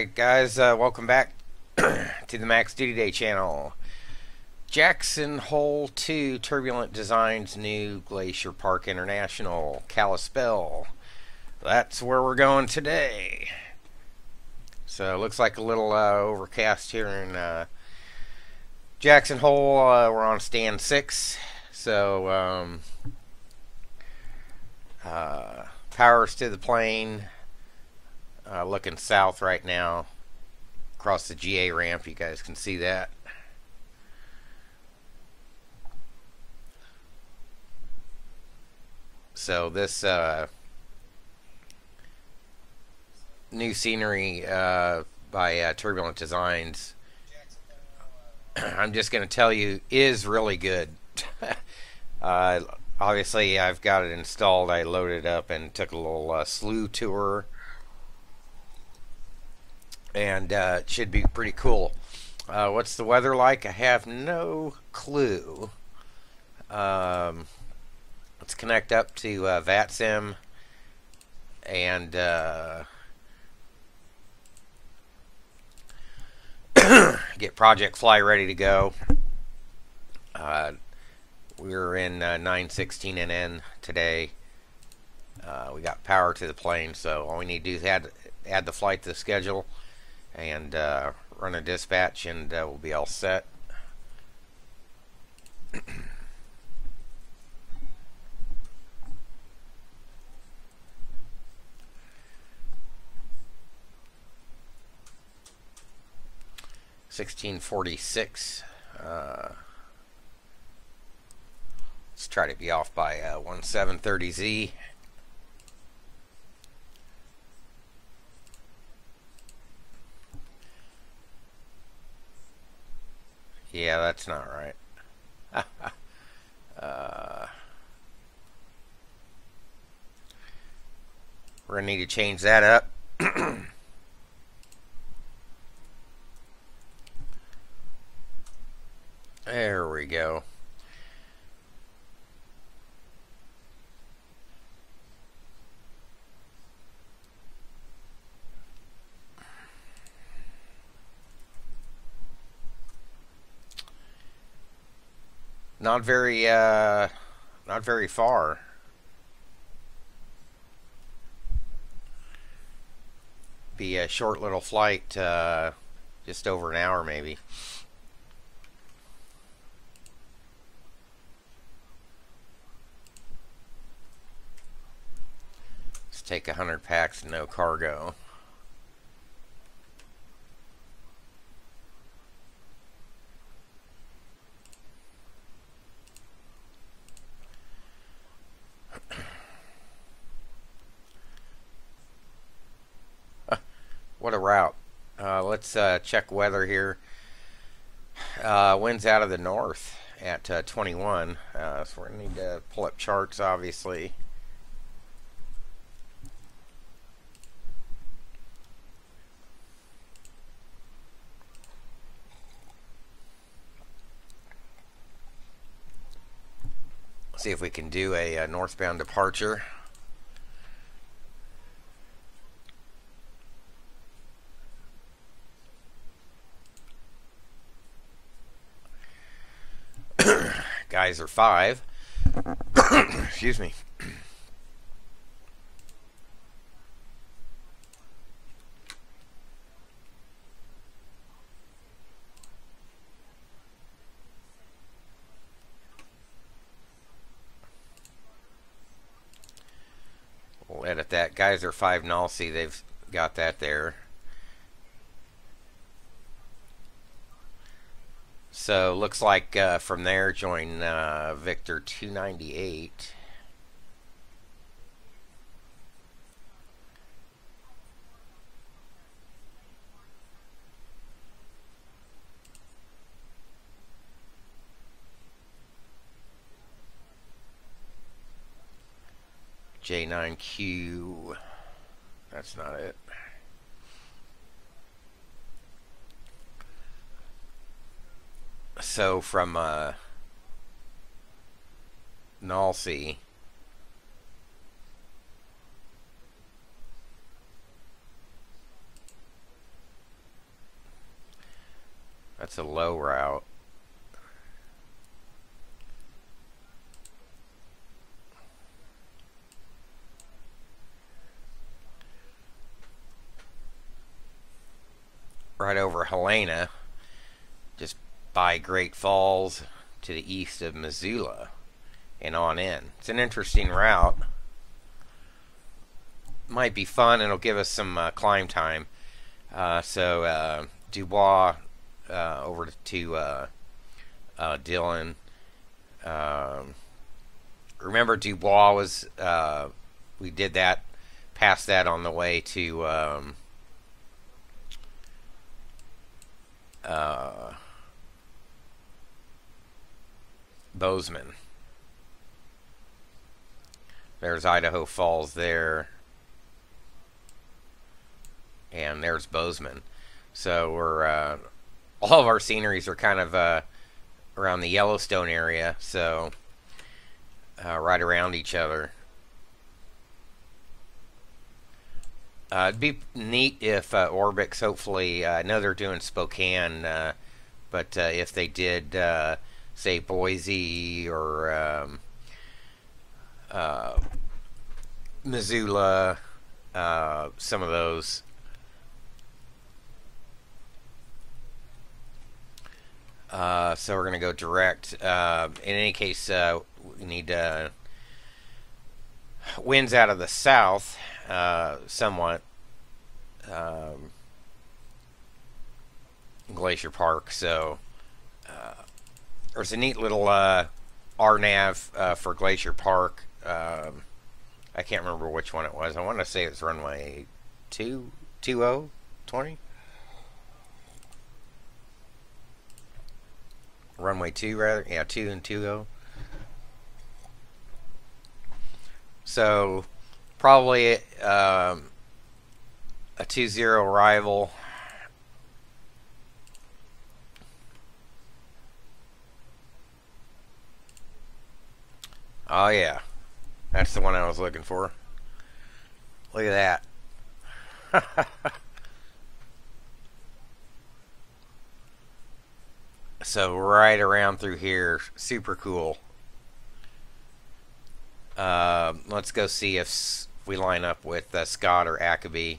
Alright guys, welcome back to the Max Duty Day channel. Jackson Hole 2 Turbulent Designs new Glacier Park International Kalispell. That's where we're going today. So it looks like a little overcast here in Jackson Hole. We're on stand 6. So powers to the plane. Looking south right now across the GA ramp. You guys can see that. So this new scenery by Turbulent Designs, I'm just going to tell you, is really good. Obviously I've got it installed. I loaded it up and took a little slew tour. And it should be pretty cool. What's the weather like? I have no clue. Let's connect up to Vatsim and get Project Fly ready to go. We're in 916 NN today. We got power to the plane, so all we need to do is add the flight to the schedule and run a dispatch, and we'll be all set. (1646). Let's try to be off by 1730Z. Yeah, that's not right. We're going to need to change that up. There we go. Not very far. Be a short little flight, just over an hour maybe. Let's take 100 packs and no cargo. What a route. Let's check weather here. Winds out of the north at 21. So we're going to need to pull up charts, obviously. See if we can do a northbound departure. Guys are 5. Excuse me. We'll edit that. Guys are 5 null. See, they've got that there. So looks like from there join Victor 298. J9Q. That's not it. So from Nalsea, That's a low route. Right over Helena, just by Great Falls to the east of Missoula and on in. It's an interesting route. Might be fun, and it'll give us some climb time. So Dubois over to Dillon. Remember, Dubois was we did that, past that on the way to Bozeman. There's Idaho Falls there, and there's Bozeman. So we're all of our sceneries are kind of around the Yellowstone area, so right around each other. It'd be neat if ORBX, hopefully, I know they're doing Spokane, but if they did, say, Boise or Missoula, some of those. So we're going to go direct. In any case, we need winds out of the south, somewhat. Glacier Park, so there's a neat little RNAV for Glacier Park. I can't remember which one it was. I want to say it's runway 20. Runway 2, rather. Yeah, 2 and 20. So, probably a 20 arrival. Oh, yeah. That's the one I was looking for. Look at that. So right around through here, super cool. Let's go see if we line up with Scott or Kjac-Kgpi.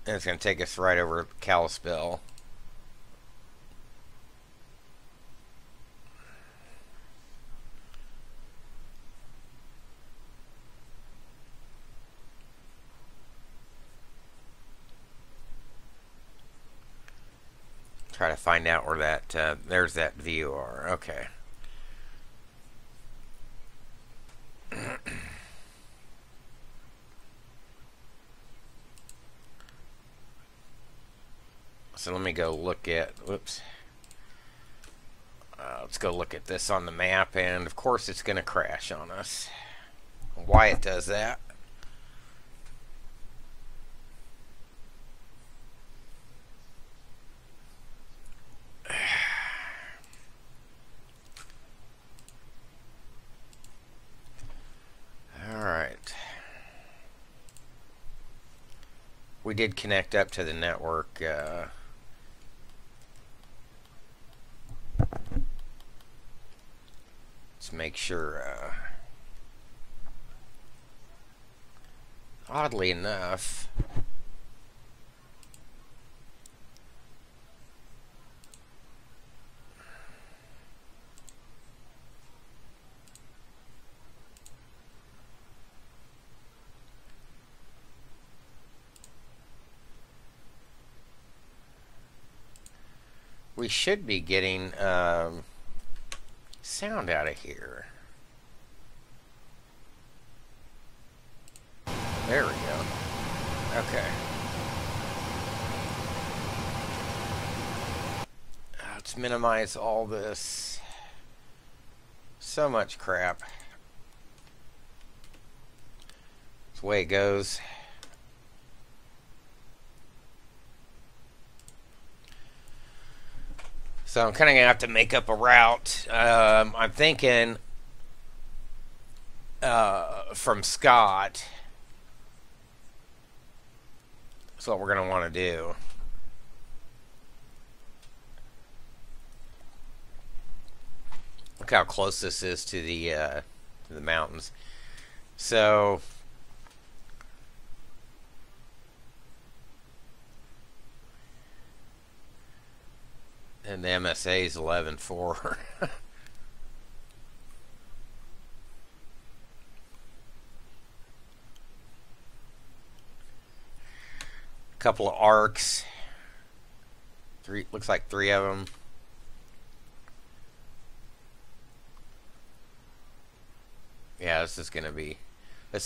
And it's going to take us right over Kalispell. Try to find out where that, there's that VOR. Okay. So let me go look at, whoops. Let's go look at this on the map, and of course it's going to crash on us. Why it does that? Alright. We did connect up to the network. Let's make sure. Oddly enough, we should be getting sound out of here. There we go. Okay. Let's minimize all this. So much crap. That's the way it goes. So I'm kind of going to have to make up a route. I'm thinking from Scott. That's what we're going to want to do. Look how close this is to the mountains. So and the MSA is 11.4. Couple of arcs. Looks like 3 of them. Yeah, this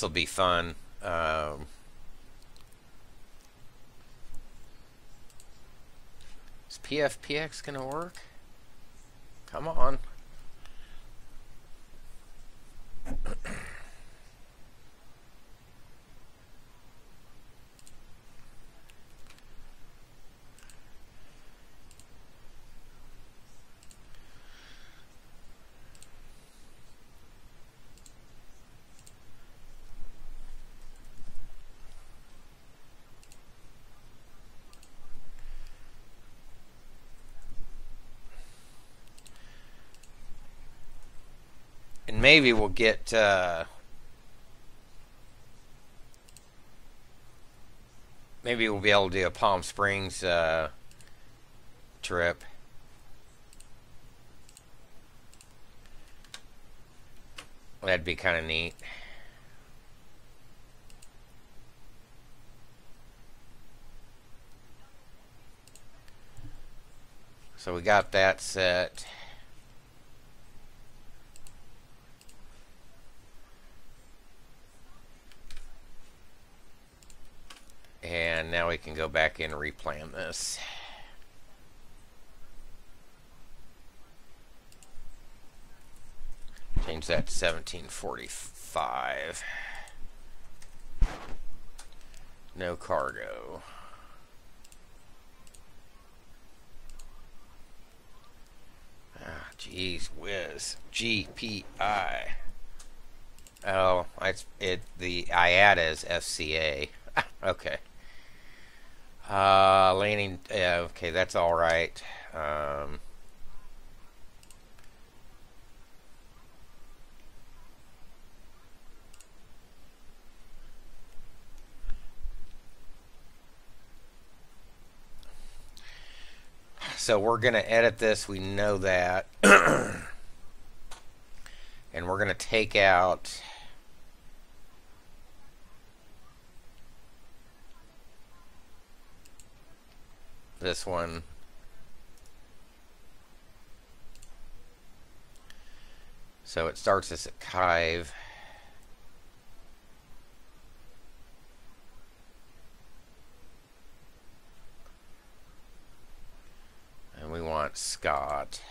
will be fun. Is PFPX gonna work? Come on. And maybe we'll get maybe we'll be able to do a Palm Springs trip. That'd be kind of neat. So we got that set. And now we can go back in and replan this. Change that to 1745. No cargo. Ah, geez whiz. GPI. Oh, the IATA is FCA. Okay. Landing. Okay, that's all right. So we're going to edit this. We know that. And we're going to take out this one. So it starts us at Kjac-Kgpi. And we want Scott.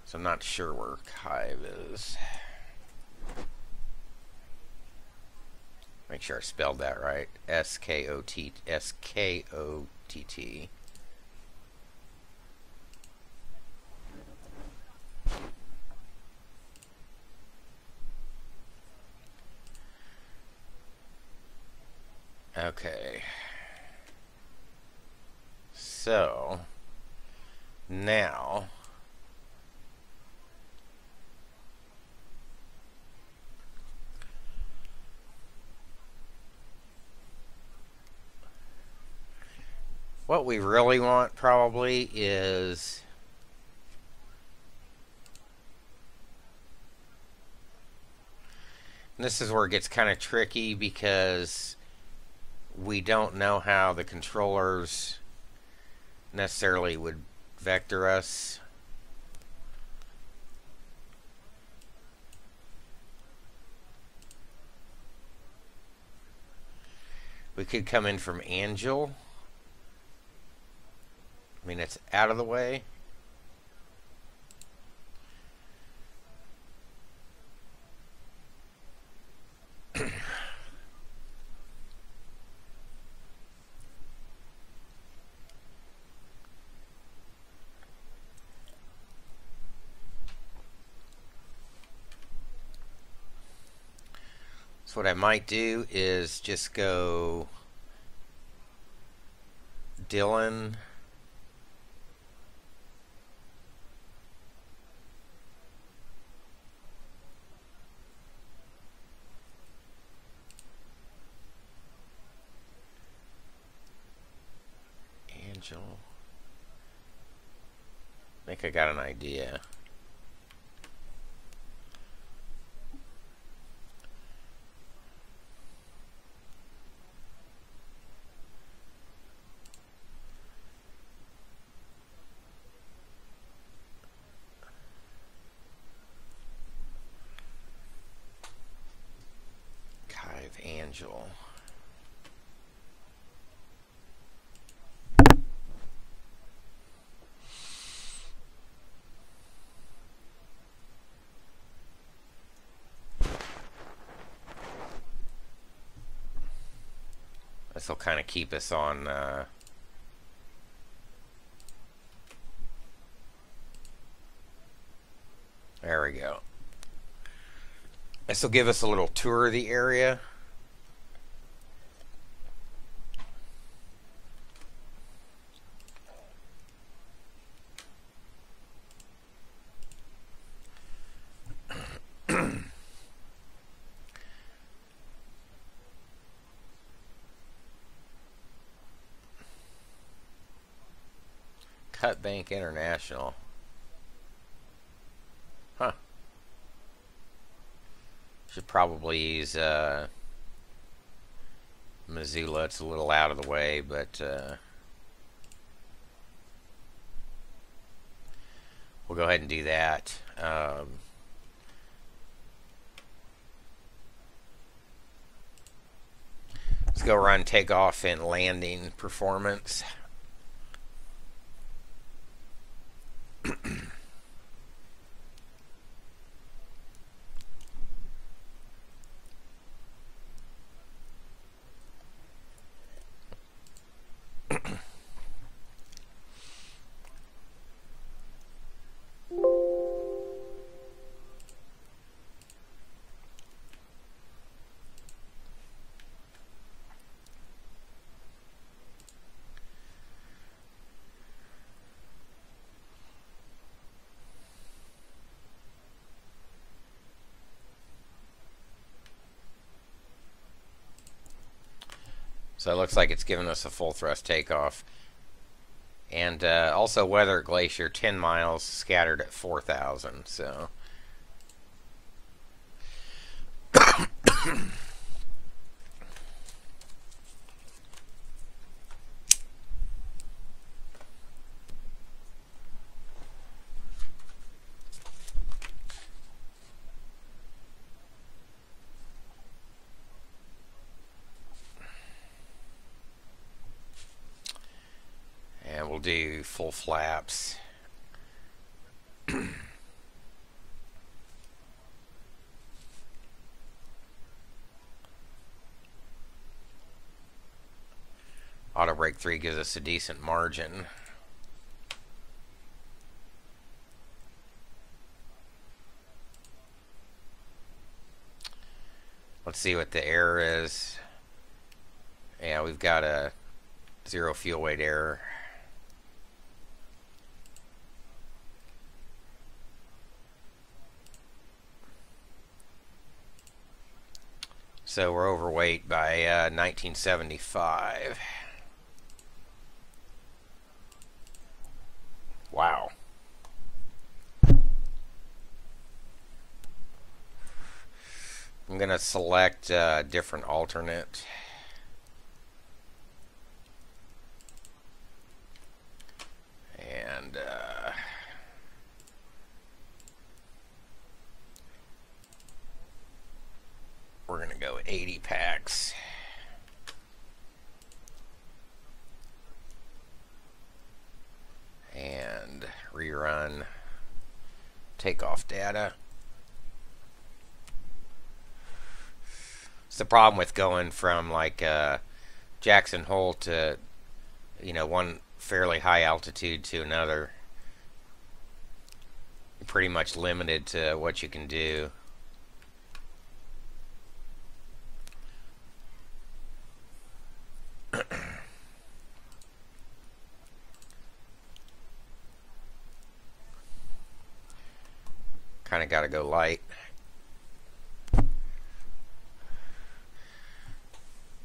So I'm not sure where Kjac-Kgpi is. Make sure I spelled that right. S-K-O-T-T. Okay. So now what we really want probably is and this is where it gets kind of tricky because we don't know how the controllers necessarily would vector us. We could come in from Angel. I mean, it's out of the way. what I might do is just go Dylan, Angel. I think I got an idea. Angel. This will kind of keep us on there we go. This will give us a little tour of the area. Cut Bank International. Huh. Should probably use Missoula. It's a little out of the way, but we'll go ahead and do that. Let's go run takeoff and landing performance. So it looks like it's giving us a full thrust takeoff. And also weather at Glacier, 10 miles, scattered at 4,000. So we'll do full flaps. Auto brake 3 gives us a decent margin. Let's see what the error is. Yeah, we've got a 0 fuel weight error. So we're overweight by 1975. Wow. I'm going to select a different alternate. And we're going to go 80 packs. And rerun takeoff data. It's the problem with going from like Jackson Hole to, you know, one fairly high altitude to another. You're pretty much limited to what you can do. kind of got to go light.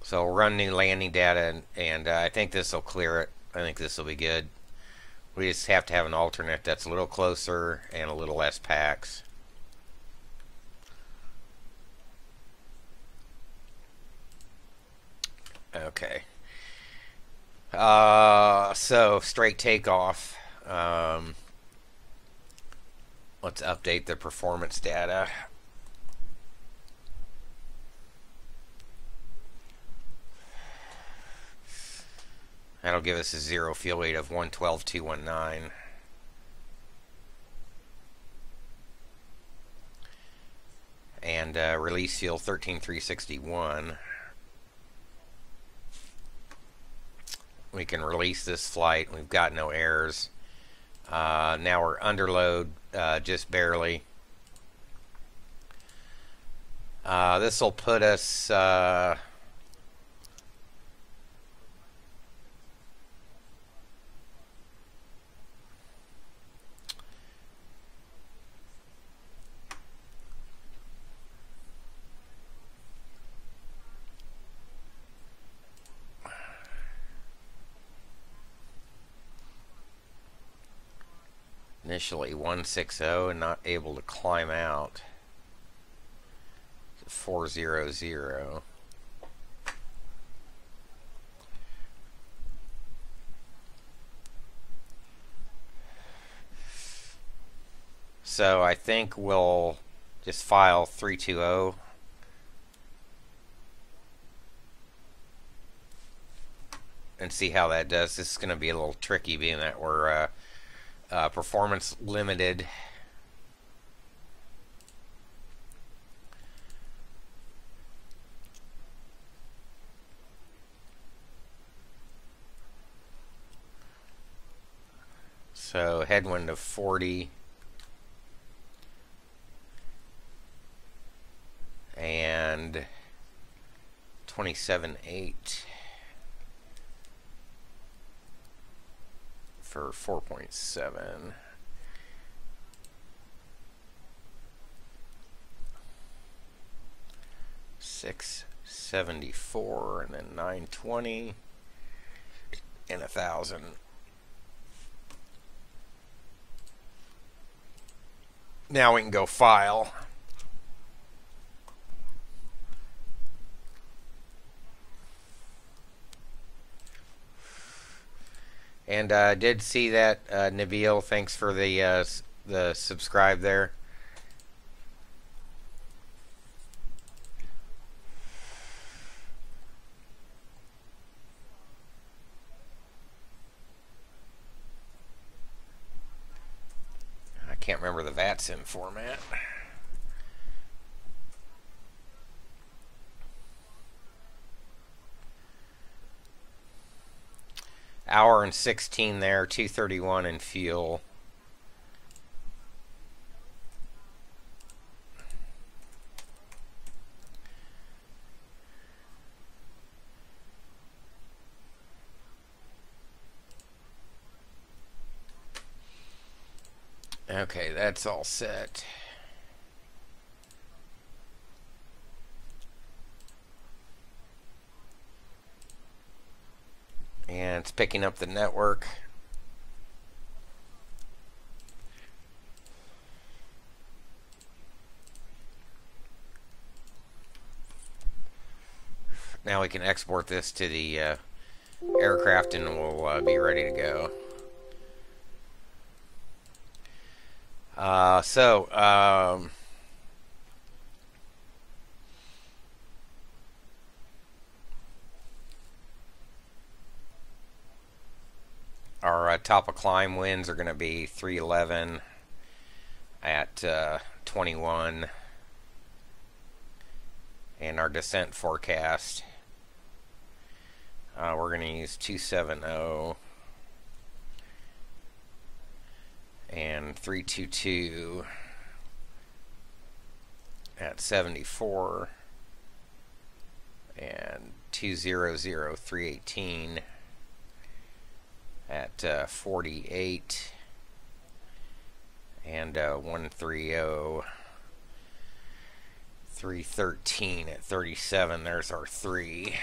So we'll run new landing data, and I think this will clear it. I think this will be good. We just have to have an alternate that's a little closer and a little less packs. Okay. So straight takeoff. Let's update the performance data. That'll give us a zero fuel weight of 112,219. And release fuel 13,361. We can release this flight. We've got no errors. Now we're under load, just barely. This will put us initially 160 and not able to climb out. 400. So I think we'll just file 320 and see how that does. This is going to be a little tricky being that we're performance limited. So headwind of 40 and 27.8 for 4.7. $674 and then 920 and 1,000. Now we can go file. And I did see that, Nabil, thanks for the subscribe there. I can't remember the Vatsim format. Hour and 16 there, 231 in fuel. Okay, that's all set. And it's picking up the network. Now we can export this to the aircraft and we'll be ready to go. Our top of climb winds are going to be 311 at 21, and our descent forecast, we're going to use 270 and 322 at 74 and 200 318 at 48 and 130 313 at 37. There's our 3.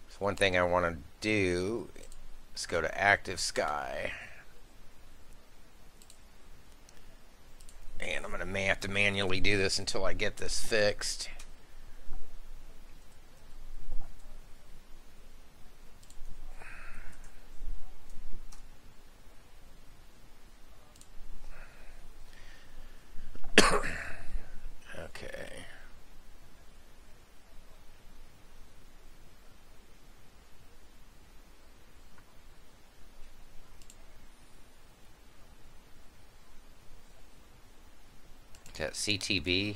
So one thing I want to do is go to active sky, and I'm going to have to manually do this until I get this fixed. Okay. That CTB.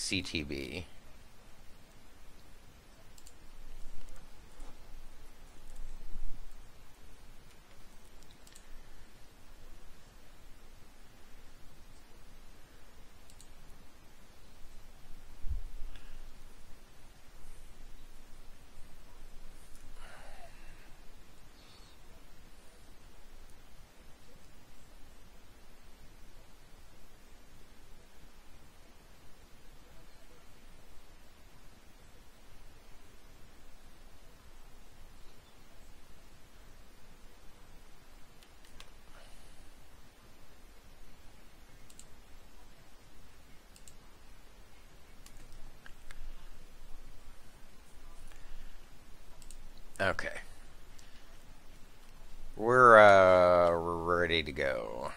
CTB. Okay. We're ready to go.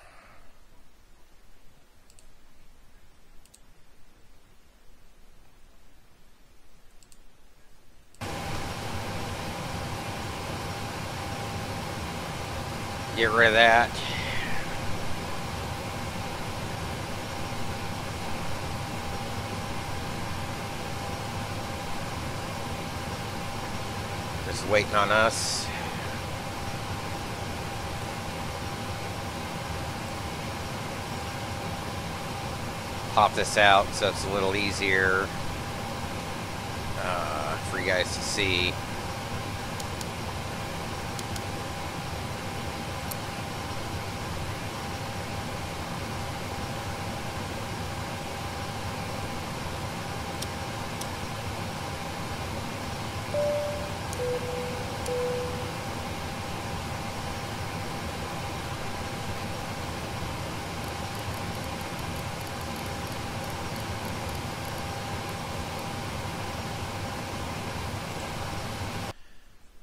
Get rid of that. Just waiting on us. Pop this out so it's a little easier for you guys to see.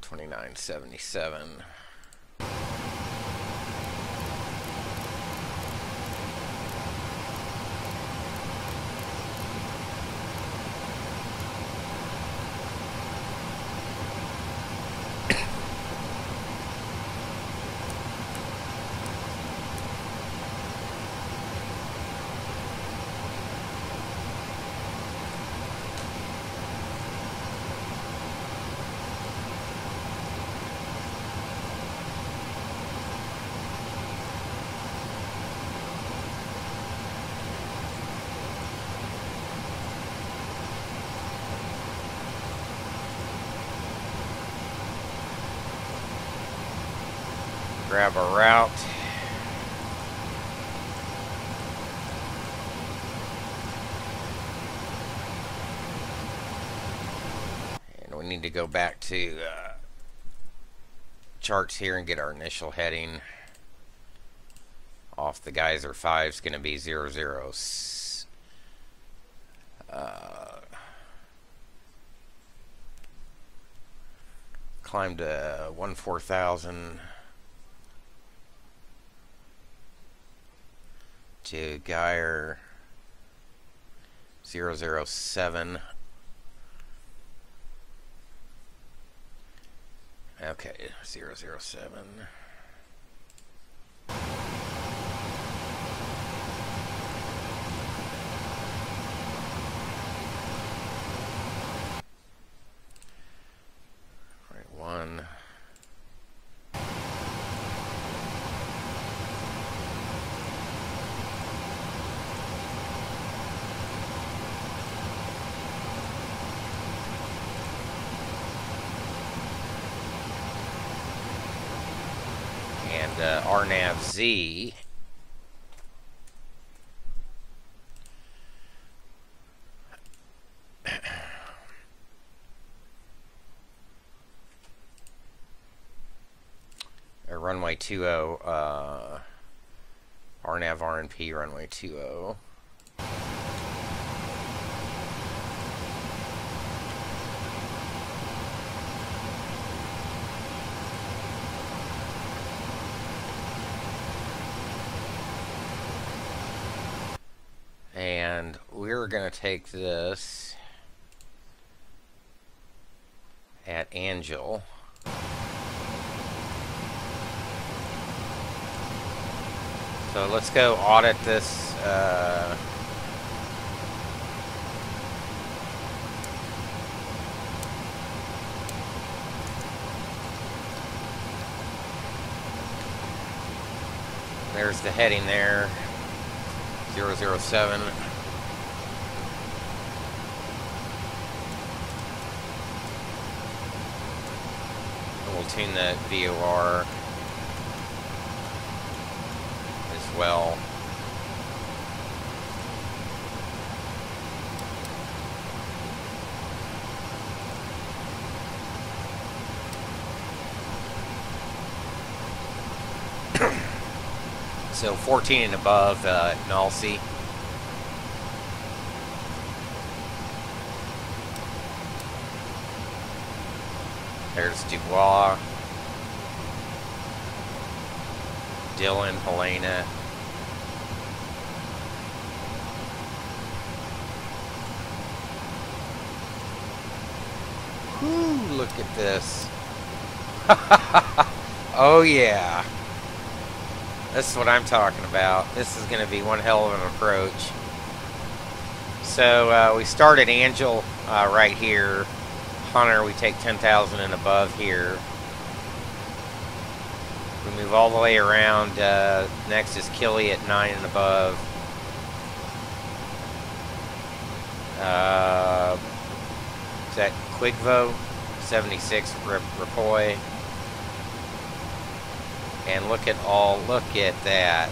$29.77. Grab a route. And we need to go back to charts here and get our initial heading. Off the geyser 5 is going to be 00. Climb to 14,000. To Geyer 007. Okay, 007. Right, 1. RNAV-Z. Runway 20, RNAV RNP runway 20. And we're going to take this at Angel. So let's go audit this. There's the heading there, 007. We'll tune the VOR as well. So 14 and above, null-C. There's Dubois, Dylan, Helena. Whew, look at this. Oh yeah. This is what I'm talking about. This is going to be one hell of an approach. So we start at Angel right here. Hunter, we take 10,000 and above here. We move all the way around. Next is Kili at 9 and above. Is that Quigvo? 76 Ripoy. And look at that.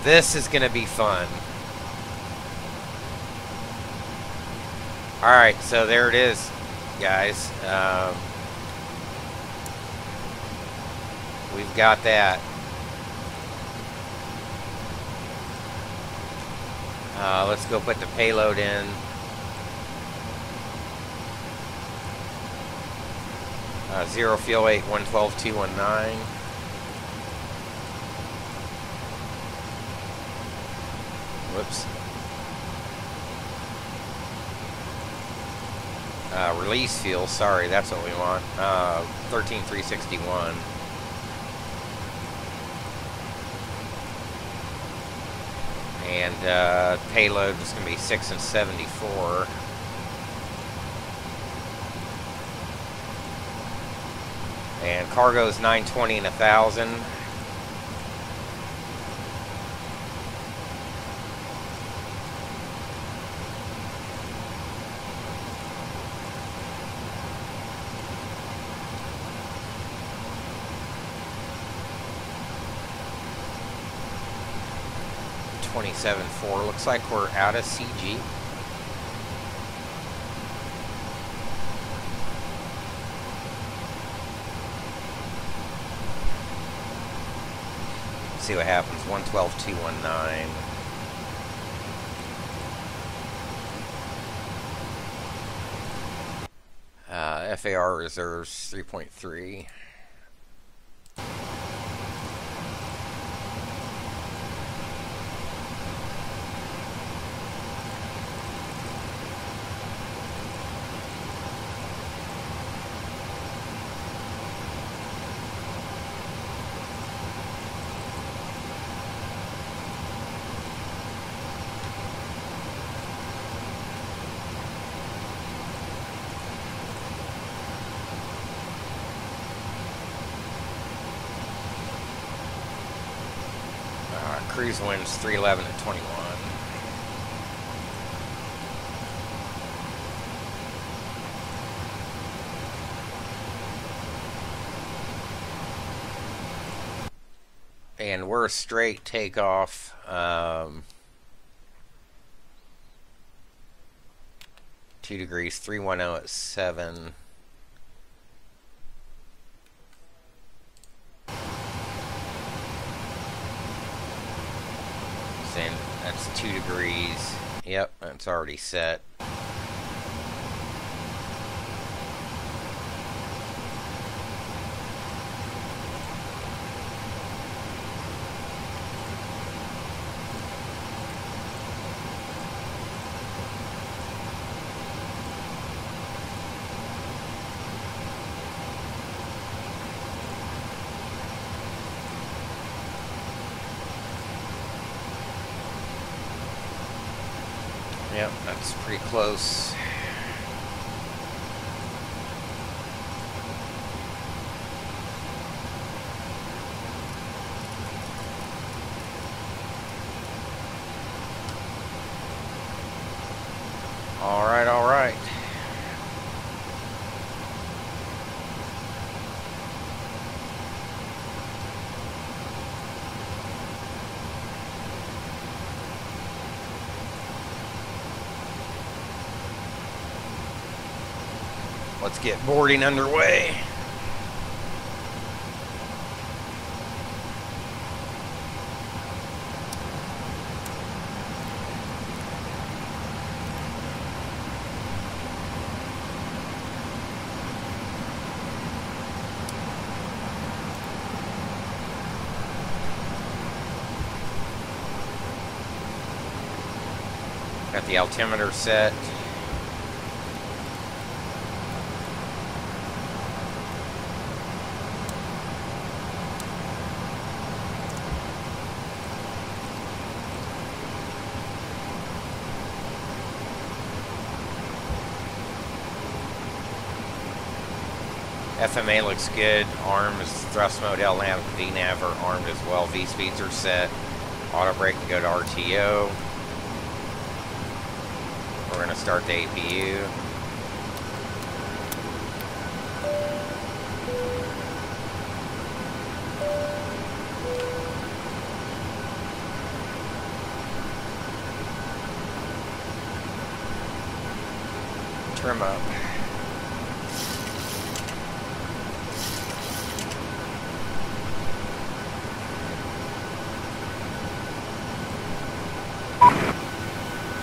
This is going to be fun. Alright, so there it is, guys. We've got that. Let's go put the payload in. Zero fuel weight 112,219. Whoops. Release fuel, sorry, that's what we want. 13,361. And payload is going to be 6 and 74. And cargo is 920 and 1,000. $27.4. Looks like we're out of CG. See what happens. 112,219. FAR reserves 3.3. Cruise winds 311 at 21. And we're a straight takeoff. 2 degrees, 310 at 7. Saying that's 2 degrees. Yep, that's already set. Yep, that's pretty close. All right, all right. Let's get boarding underway. Got the altimeter set. FMA looks good. Arms, thrust mode, LNAV, VNAV are armed as well. V-speeds are set. Auto brake can go to RTO. We're going to start the APU. Trim up.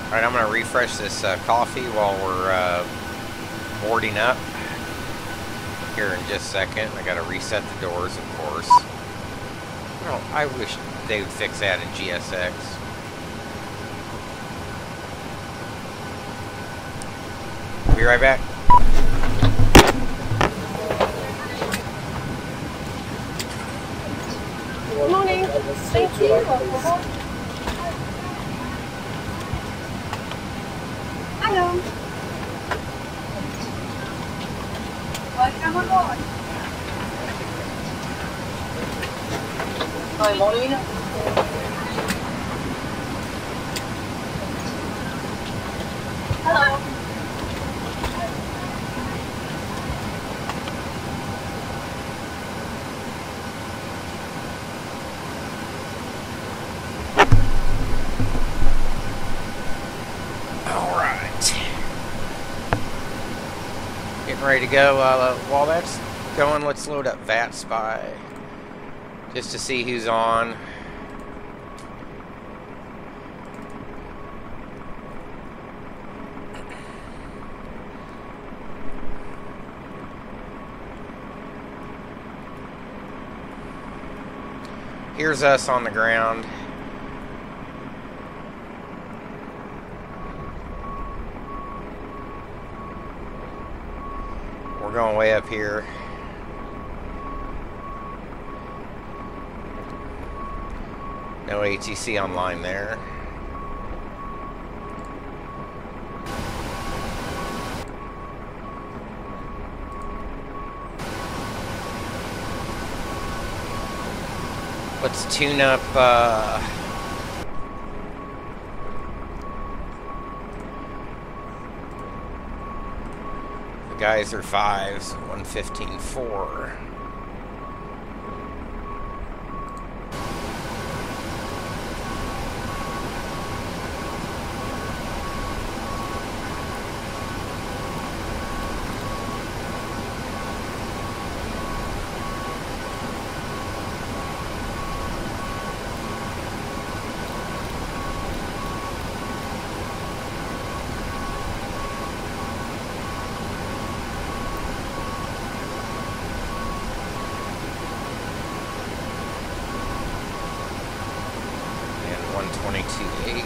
Alright, I'm going to refresh this coffee while we're boarding up here in just a second. I got to reset the doors, of course. Well, I wish they would fix that in GSX. Be right back. Good morning. Thank you. Hello. Welcome aboard. Good morning. Hello. Ready to go. While that's going, let's load up VATSpy just to see who's on. Here's us on the ground. We're going way up here. No ATC online there. Let's tune up guys are 5s, 115.4. 22.8.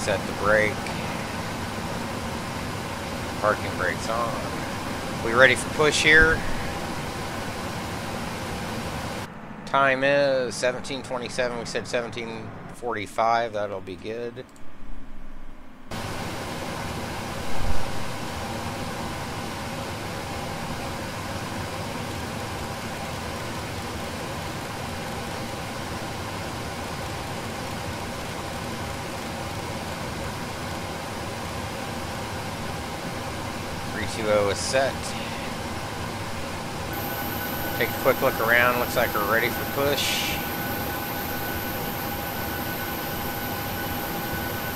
Set the brake. Parking brakes on. We ready for push here? Time is 17:27. We said 17:45. That'll be good. Is set. Take a quick look around. Looks like we're ready for push.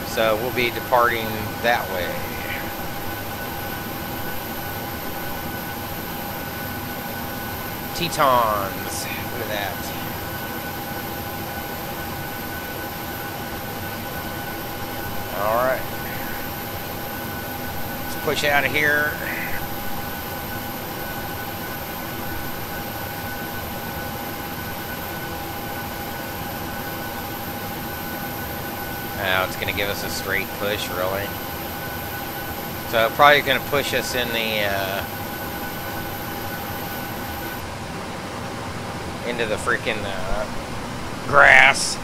So we'll be departing that way. Tetons. Look at that. Alright. Let's push out of here. Now it's going to give us a straight push, really. So probably going to push us in the into the freaking grass.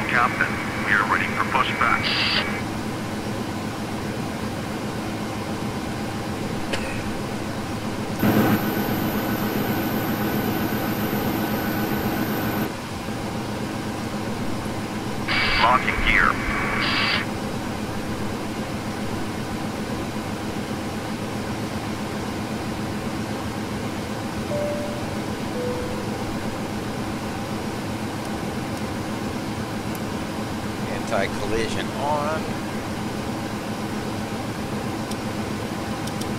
Captain, we are ready for pushback. Locking gear. Anti-collision on.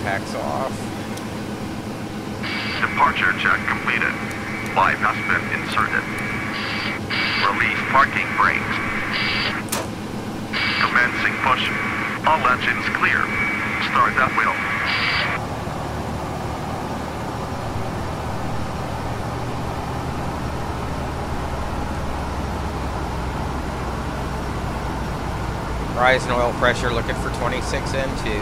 Packs off. Departure check completed. Live has been inserted. Release parking brakes. Commencing push. All engines clear. Start that wheel. Rise in oil pressure, looking for 26 N2.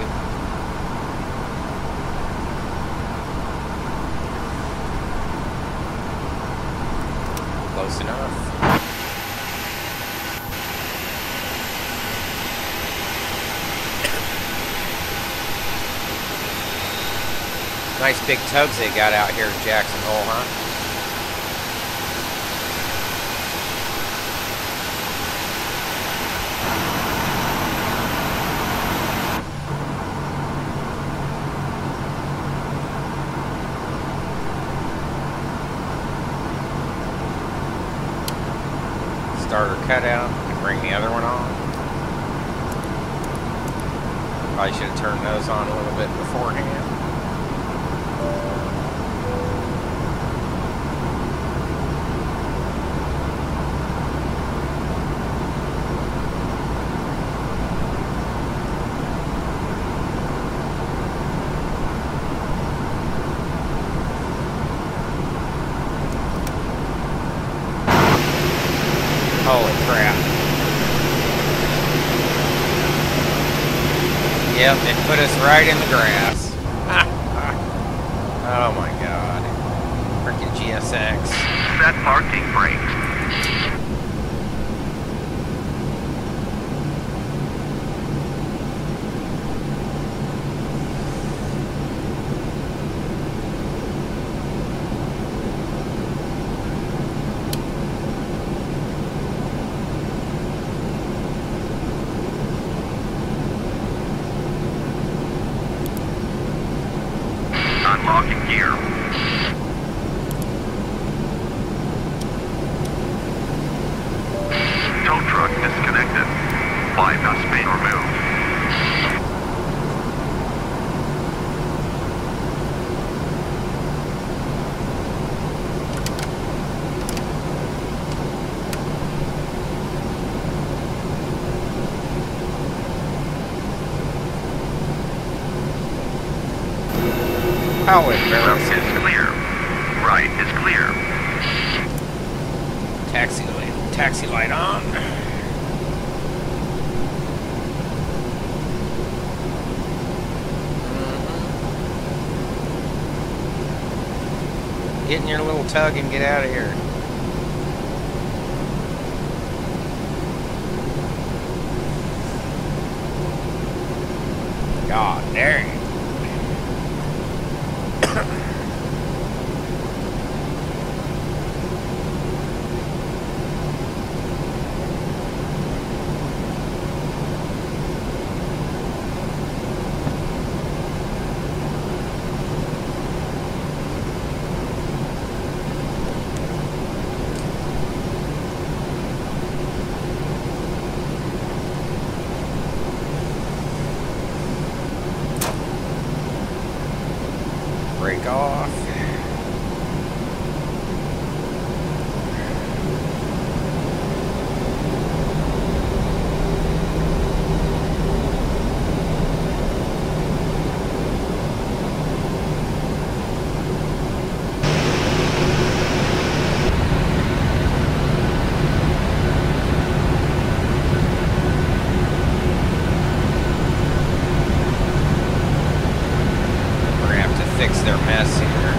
Close enough. Nice big tugs they got out here in Jackson Hole, huh? Starter cutout and bring the other one on. Probably should have turned those on a little bit beforehand. Holy crap. Yep, it put us right in the grass. Oh my god. Freaking GSX. Set parking brakes. Unlocking gear. Tow truck disconnected. Bypass bin removed. How Left embarrassing. is clear. Right is clear. Taxi light on. Get in your little tug and get out of here. God dang. Break off. We're gonna have to fix their mess here.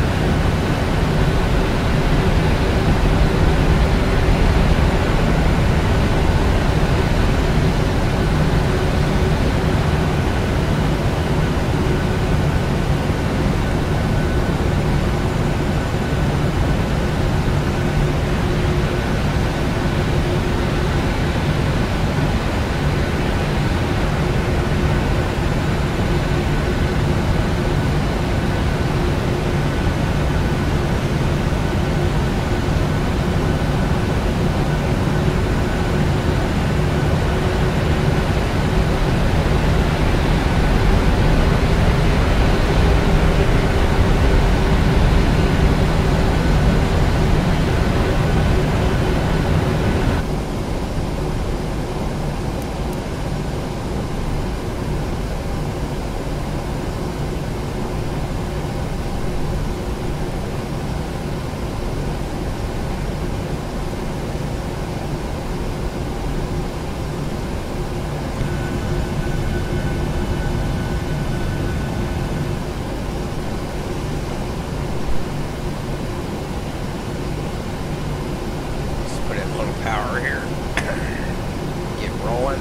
Let's put in a little power here. Get rolling.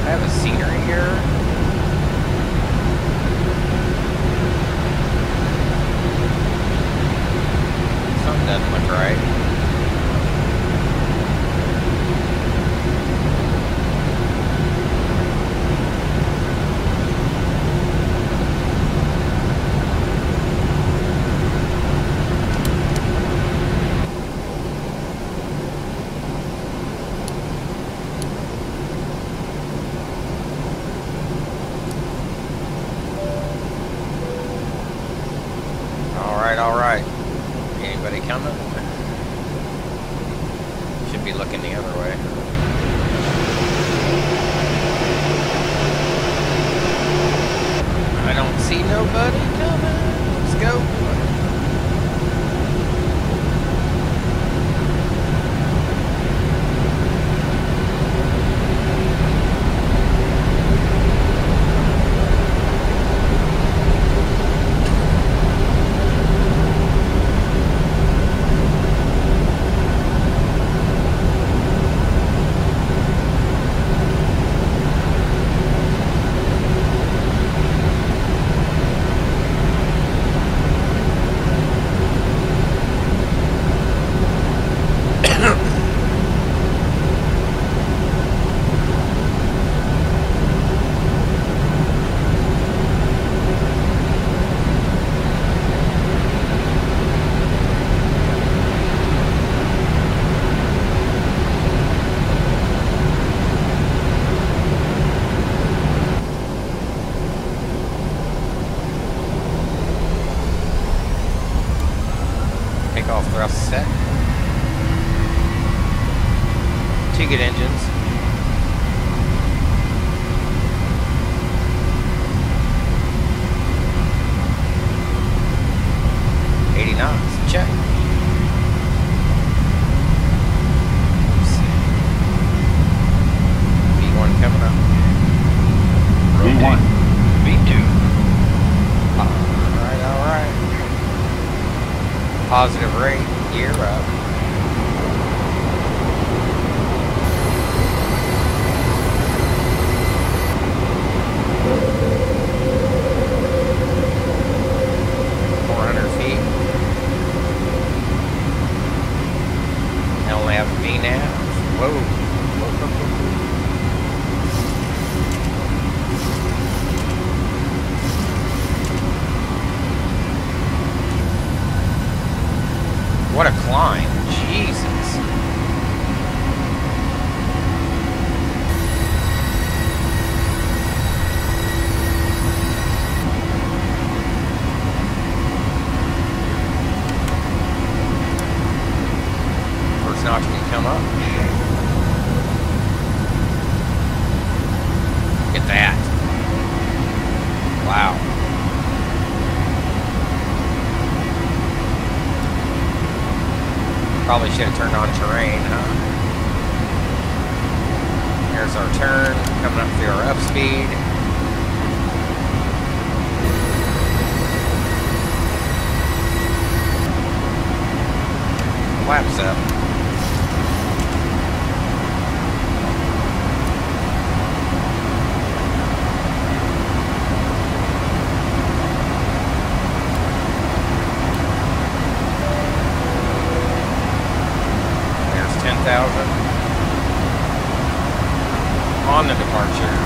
I have a scenery here. Something doesn't look right. Alright, alright. Anybody coming? Should be looking the other way. I don't see nobody coming. Let's go. Takeoff thrust set. 2 good engines. Check. V1 coming up. V1. V2. Alright, alright. Positive rate, gear up. What a climb, Jesus. First notch can come up. Look at that. Wow. Probably should have turned on terrain, huh? Here's our turn, coming up through our up speed. Flaps up. On the departure.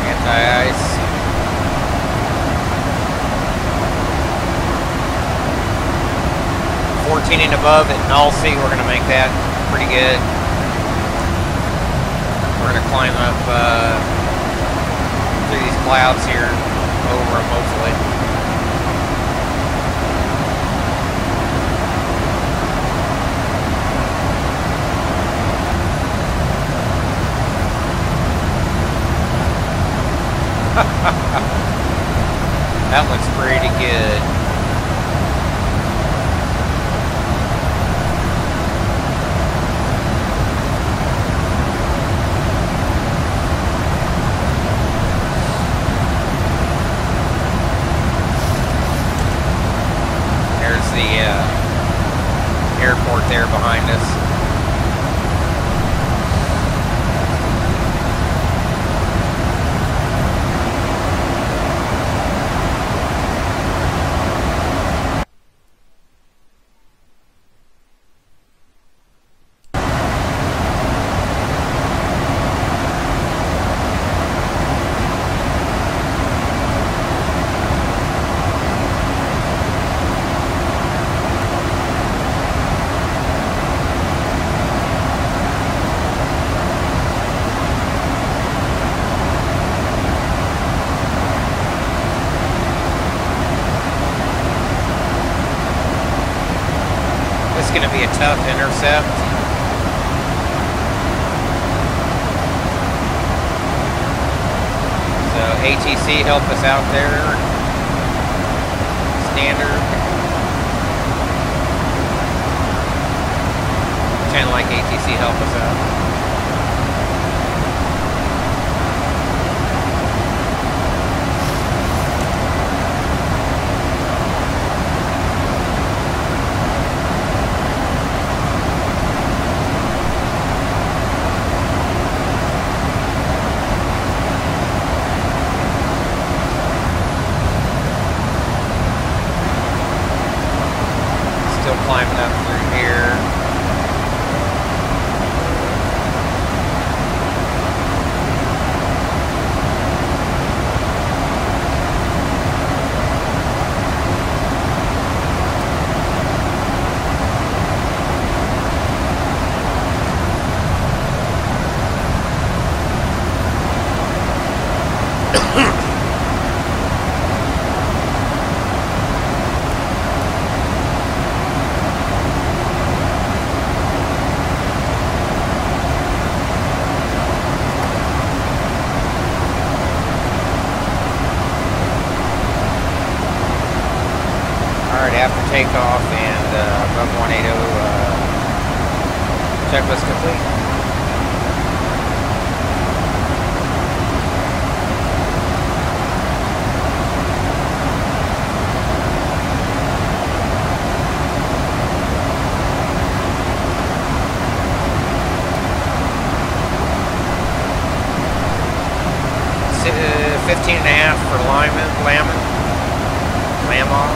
Anti-ice. And above at Nulsey, we're going to make that pretty good. We're going to climb up through these clouds here, over them hopefully. That looks pretty good. There's the airport there behind us. It's going to be a tough intercept. So ATC help us out there. Standard. Pretend like ATC help us out. Still climbing up through here. Alright, after takeoff and above 180, checklist complete. It's 15 and a half for lamb off.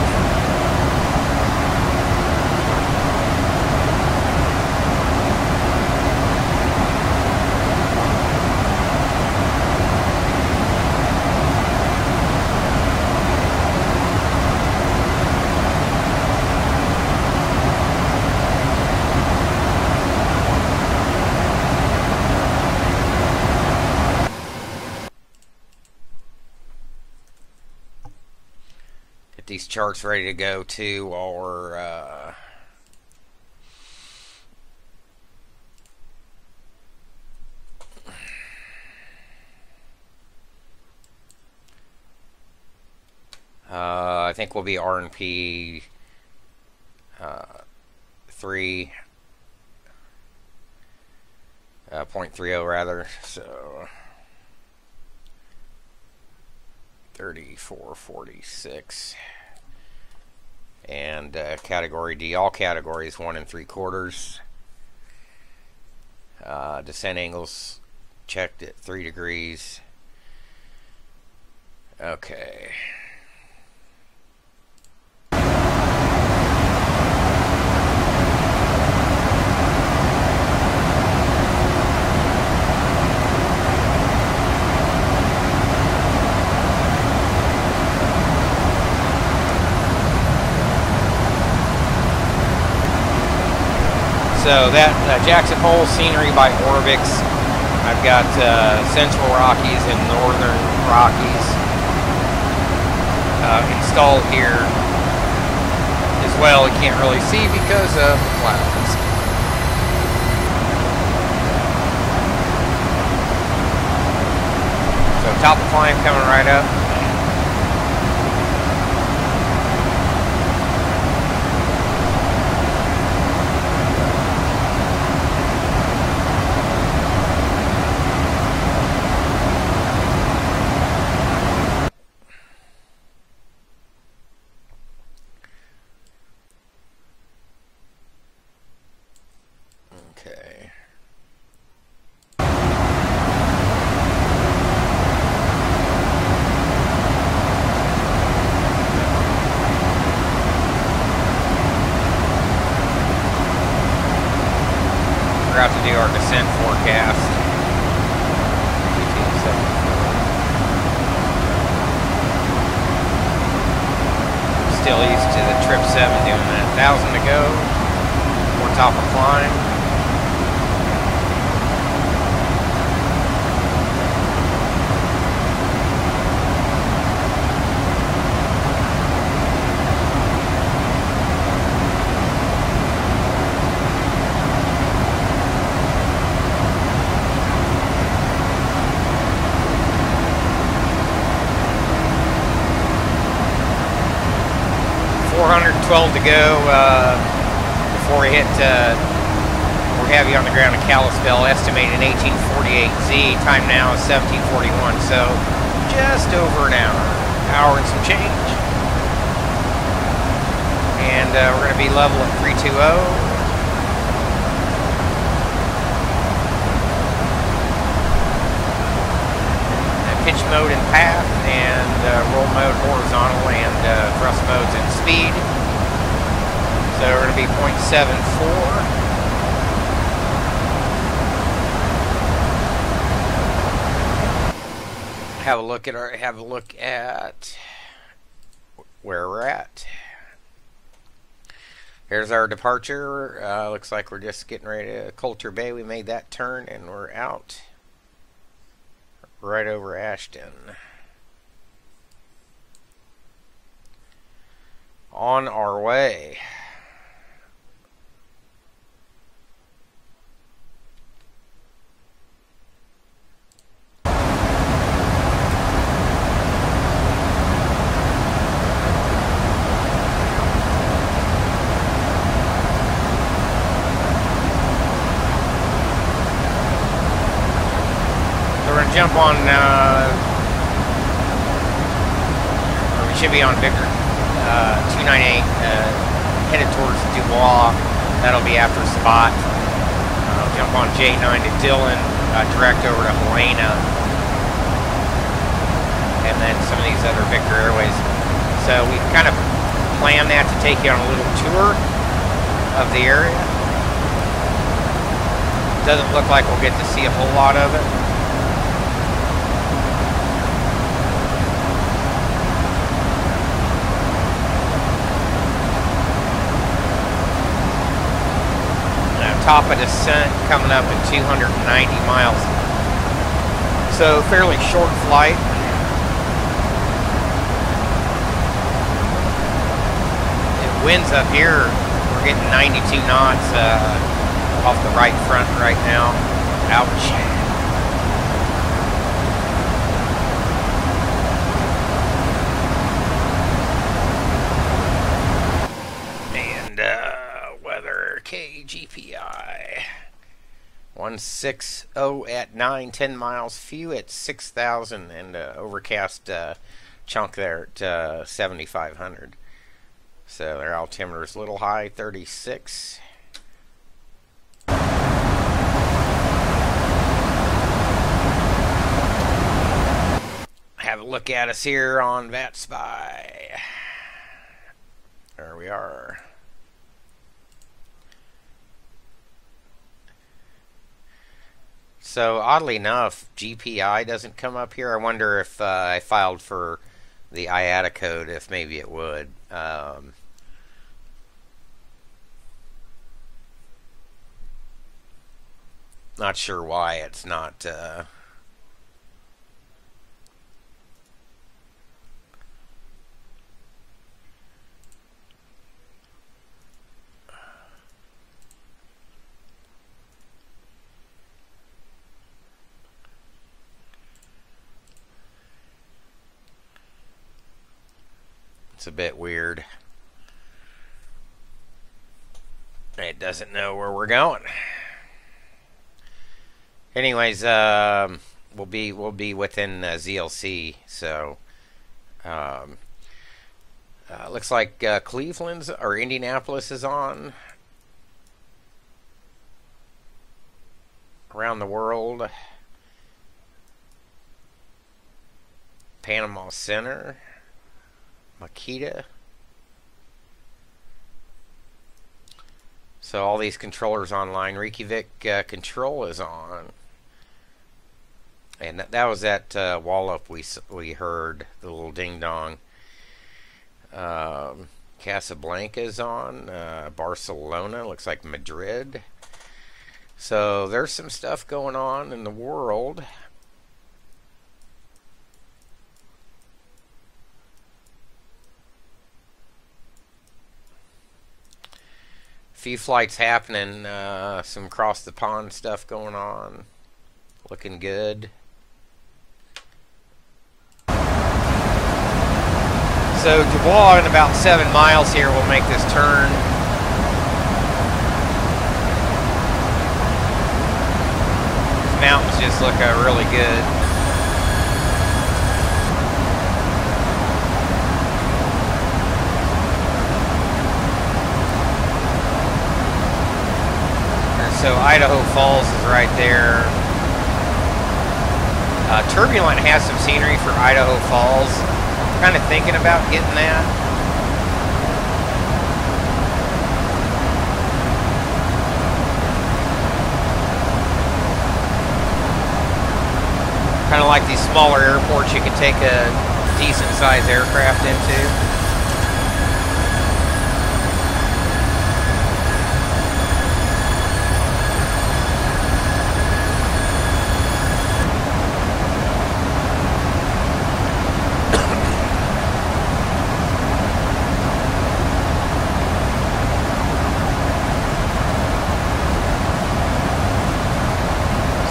Get these charts ready to go too while we're I think we'll be R&P 3.30 rather, so 3446, and category D, all categories 1 3/4. Descent angles checked at 3 degrees. Okay. So that Jackson Hole scenery by ORBX. I've got Central Rockies and Northern Rockies installed here as well. You can't really see because of the clouds. So Top of climb coming right up. Okay. We're out to do our descent forecast. Still used to the trip 7 doing that. 1,000 to go. More top of climb. To go before we hit, we're heavy on the ground at Kalispell, estimated 1848Z, time now is 1741, so just over an hour and some change. And we're going to be level at 320. Pitch mode in path, and roll mode horizontal, and thrust modes in speed. So we're going to be 0.74. Have a look at where we're at. Here's our departure. Looks like we're just getting ready to Coulter Bay. We made that turn and we're out right over Ashton. On our way. Jump on, or we should be on Vicar 298, headed towards Dubois. That'll be after Spot. Jump on J9 to Dillon, direct over to Helena, and then some of these other Victor Airways. So we kind of planned that to take you on a little tour of the area. Doesn't look like we'll get to see a whole lot of it. Top of descent coming up at 290 miles. So fairly short flight. It winds up here. We're getting 92 knots off the right front right now. Ouch. Kjac-Kgpi 160 at 9-10 miles, few at 6,000, and overcast chunk there at 7,500. So their altimeter is a little high, 36. Have a look at us here on Vatsim-Live. There we are. So oddly enough, GPI doesn't come up here. I wonder if I filed for the IATA code, if maybe it would. Not sure why it's not. It's a bit weird. It doesn't know where we're going. Anyways, we'll be within ZLC, so looks like Cleveland's or Indianapolis is on. Around the world, Panama Center, Makita. So all these controllers online. Reykjavik control is on, and that was that wallop we heard, the little ding dong. Casablanca is on. Barcelona, looks like Madrid. So there's some stuff going on in the world. Few flights happening, some across the pond stuff going on. Looking good. So Dubois in about 7 miles here will make this turn. Mountains just look really good. So Idaho Falls is right there. Turbulent has some scenery for Idaho Falls. Kind of thinking about getting that. Kind of like these smaller airports you can take a decent sized aircraft into.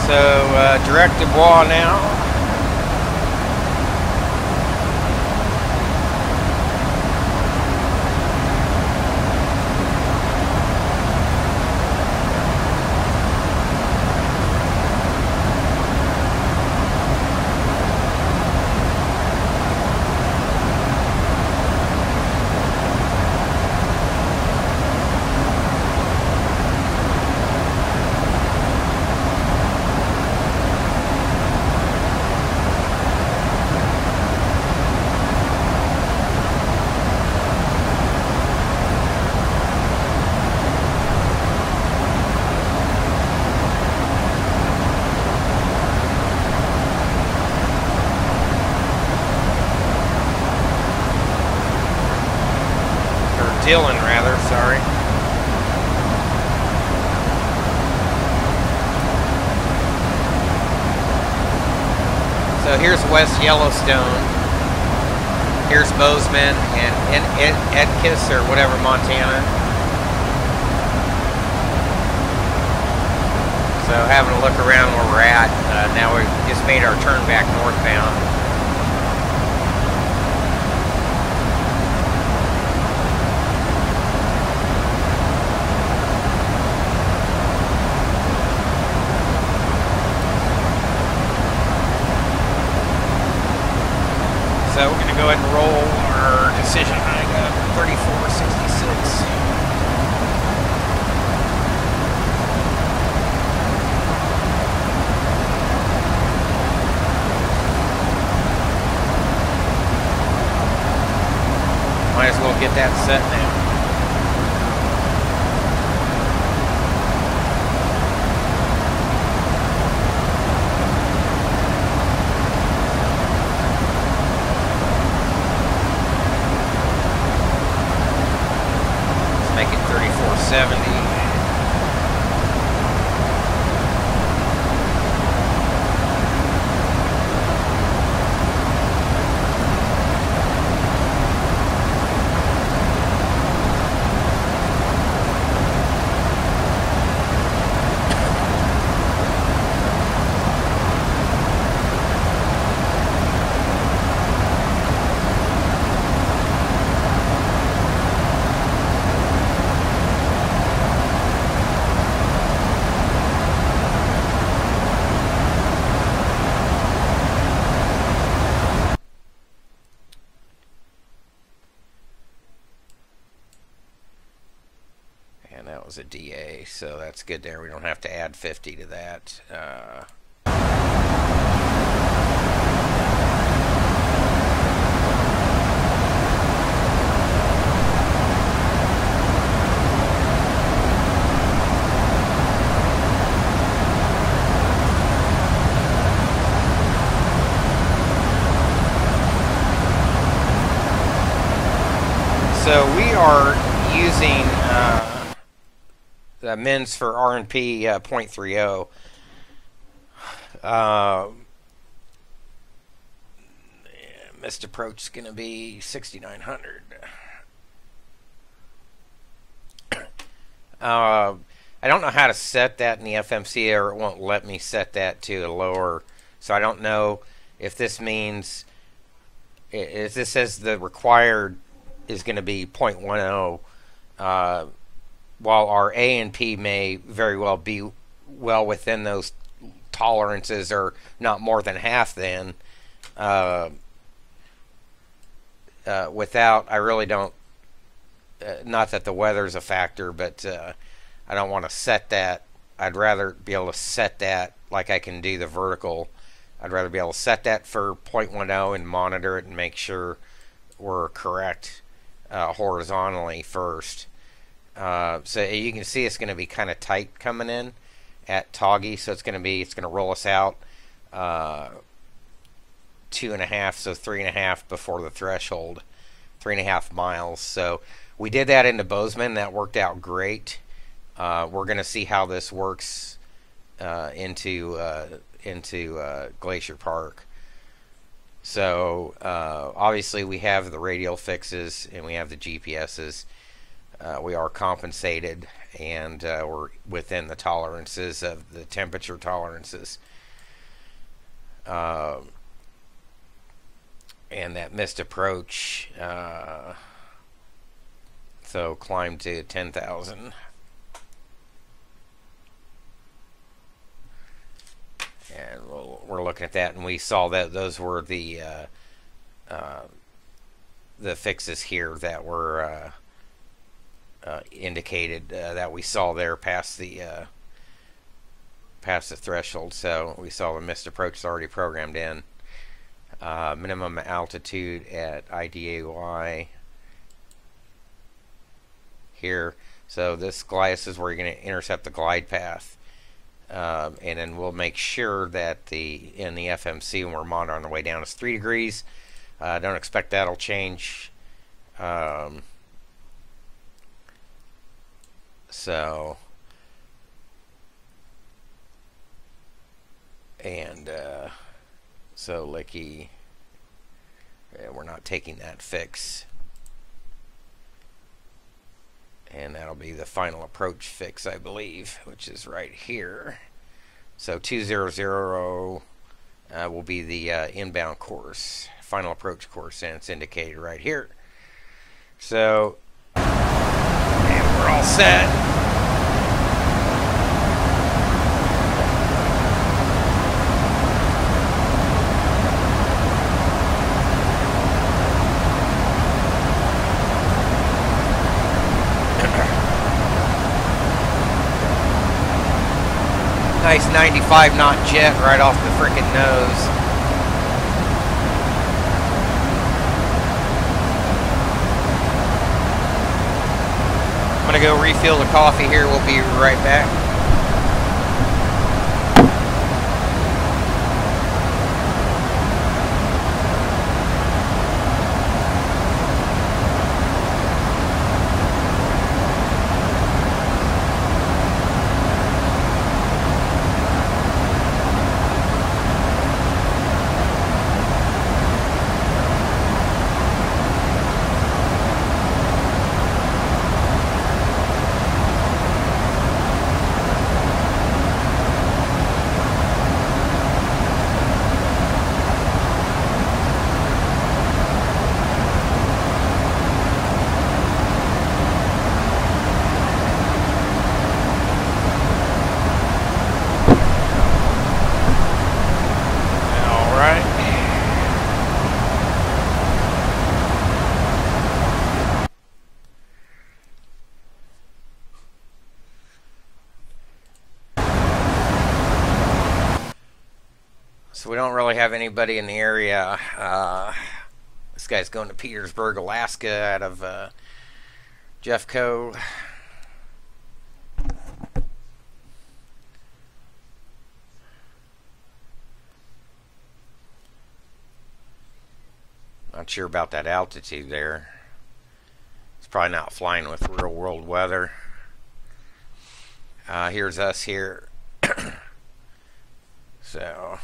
So direct Dubois now. Dylan, rather, sorry. So here's West Yellowstone. Here's Bozeman and Edkiss or whatever, Montana. So having a look around where we're at. Now we've just made our turn back northbound. So we're going to go ahead and roll our decision high 3466. Might as well get that set now. Make it 3470. was a DA, so that's good there. We don't have to add 50 to that. So we are using the mins for R&P 0.30. Missed approach is going to be 6,900. I don't know how to set that in the FMC, or it won't let me set that to a lower. So I don't know if this means, if this says the required is going to be 0.10, while our A and P may very well be well within those tolerances, or not more than half then. Without, I really don't, not that the weather's a factor, but I don't want to set that. I'd rather be able to set that like I can do the vertical. I'd rather be able to set that for 0.10 and monitor it and make sure we're correct horizontally first. So you can see it's going to be kind of tight coming in at Toggy, so it's going to roll us out 2.5, so 3.5 before the threshold, 3.5 miles. So we did that into Bozeman. That worked out great. We're going to see how this works into Glacier Park. So obviously we have the radial fixes and we have the GPSs. We are compensated, and we're within the tolerances of the temperature tolerances. And that missed approach, so climb to 10,000. And we're looking at that, and we saw that those were the fixes here that were indicated that we saw there past the threshold. So we saw the missed approach already programmed in. Minimum altitude at IDAY here. So this this is where you're going to intercept the glide path. And then we'll make sure that in the FMC, when we're monitoring on the way down, it's 3 degrees. Don't expect that'll change. So Licky, we're not taking that fix, and that'll be the final approach fix, I believe, which is right here. So 200 will be the inbound course, final approach course, and it's indicated right here. So, and we're all set. Nice 95 knot jet right off the frickin' nose. I'm gonna go refill the coffee here. We'll be right back. So we don't really have anybody in the area. This guy's going to Petersburg, Alaska out of Jeffco. Not sure about that altitude there. It's probably not flying with real world weather. Here's us here. So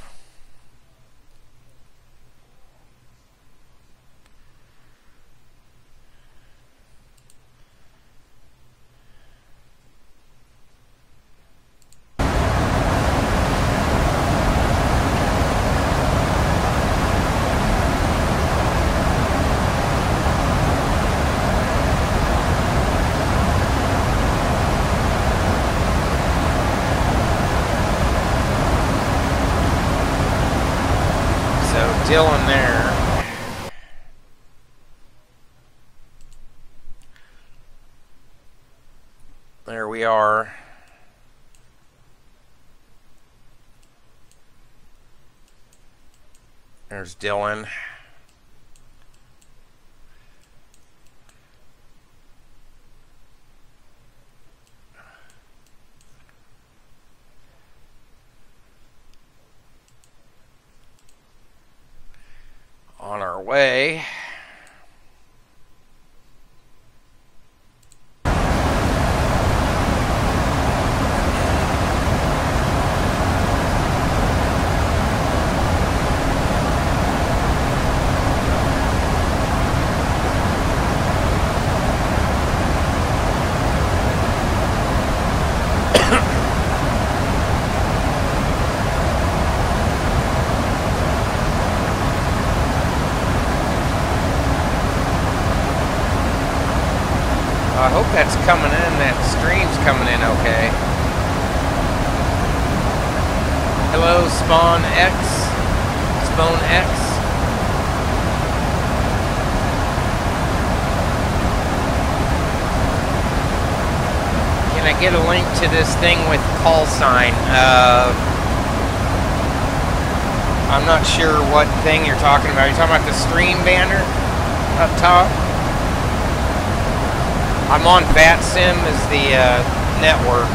Dylan there. There we are. There's Dylan. On our way. I hope that's coming in, that stream's coming in okay. Hello, Spawn X. Spawn X. Can I get a link to this thing with call sign? I'm not sure what thing you're talking about. You're talking about the stream banner up top? I'm on Vatsim as the network,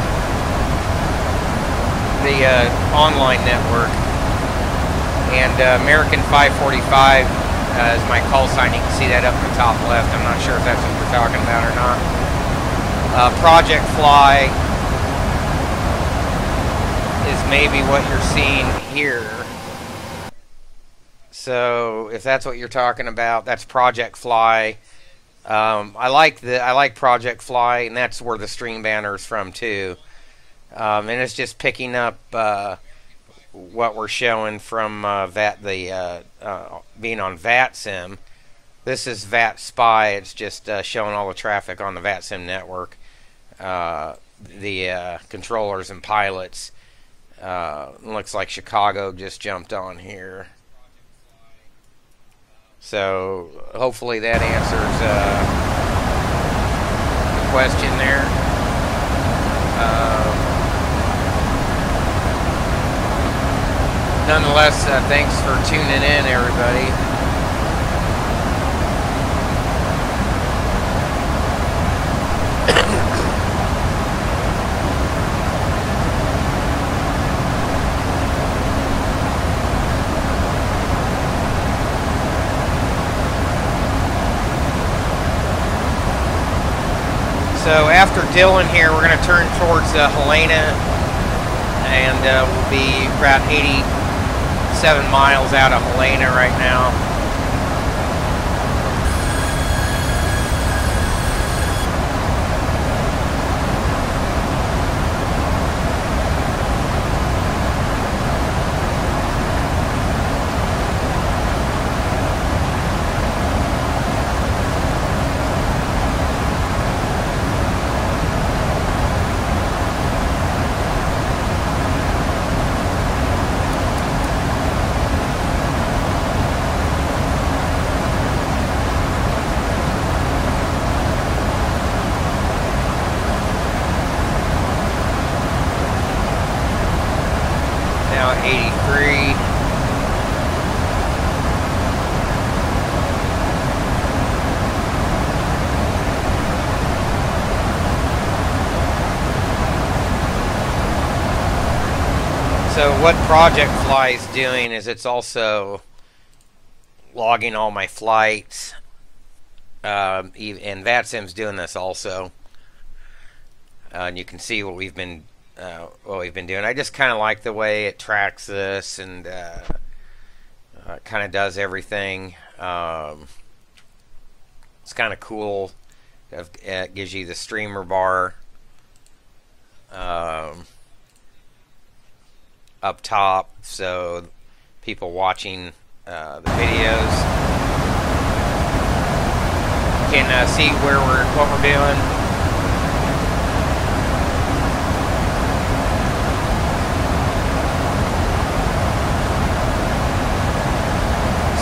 the online network, and American 545 is my call sign. You can see that up in the top left. I'm not sure if that's what you're talking about or not. Project Fly is maybe what you're seeing here. So if that's what you're talking about, that's Project Fly. I like Project Fly, and that's where the stream banner is from too. And it's just picking up what we're showing from being on Vatsim. This is Vat Spy. It's just showing all the traffic on the Vatsim network. The controllers and pilots. Looks like Chicago just jumped on here. So hopefully that answers the question there. Nonetheless, thanks for tuning in, everybody. So after Dylan here, we're going to turn towards Helena, and we'll be about 87 miles out of Helena right now. Now 83. So what Project Fly is doing is it's also logging all my flights, and Vatsim's doing this also, and you can see what we've been doing. I just kind of like the way it tracks this, and it kind of does everything. It's kind of cool. It gives you the streamer bar up top, so people watching the videos can see what we're doing.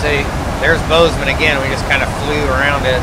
See, there's Bozeman again. We just kind of flew around it.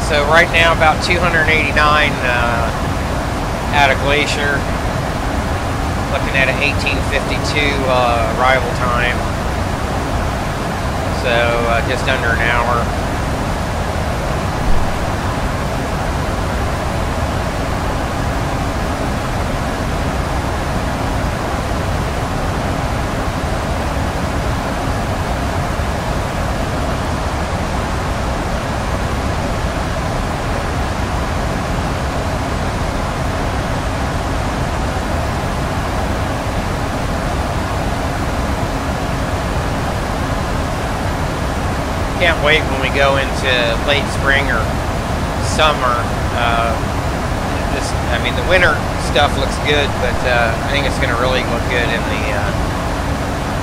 So right now about 289 at a Glacier, looking at an 1852 arrival time, so just under an hour. Can't wait when we go into late spring or summer. I mean, the winter stuff looks good, but I think it's going to really look good in the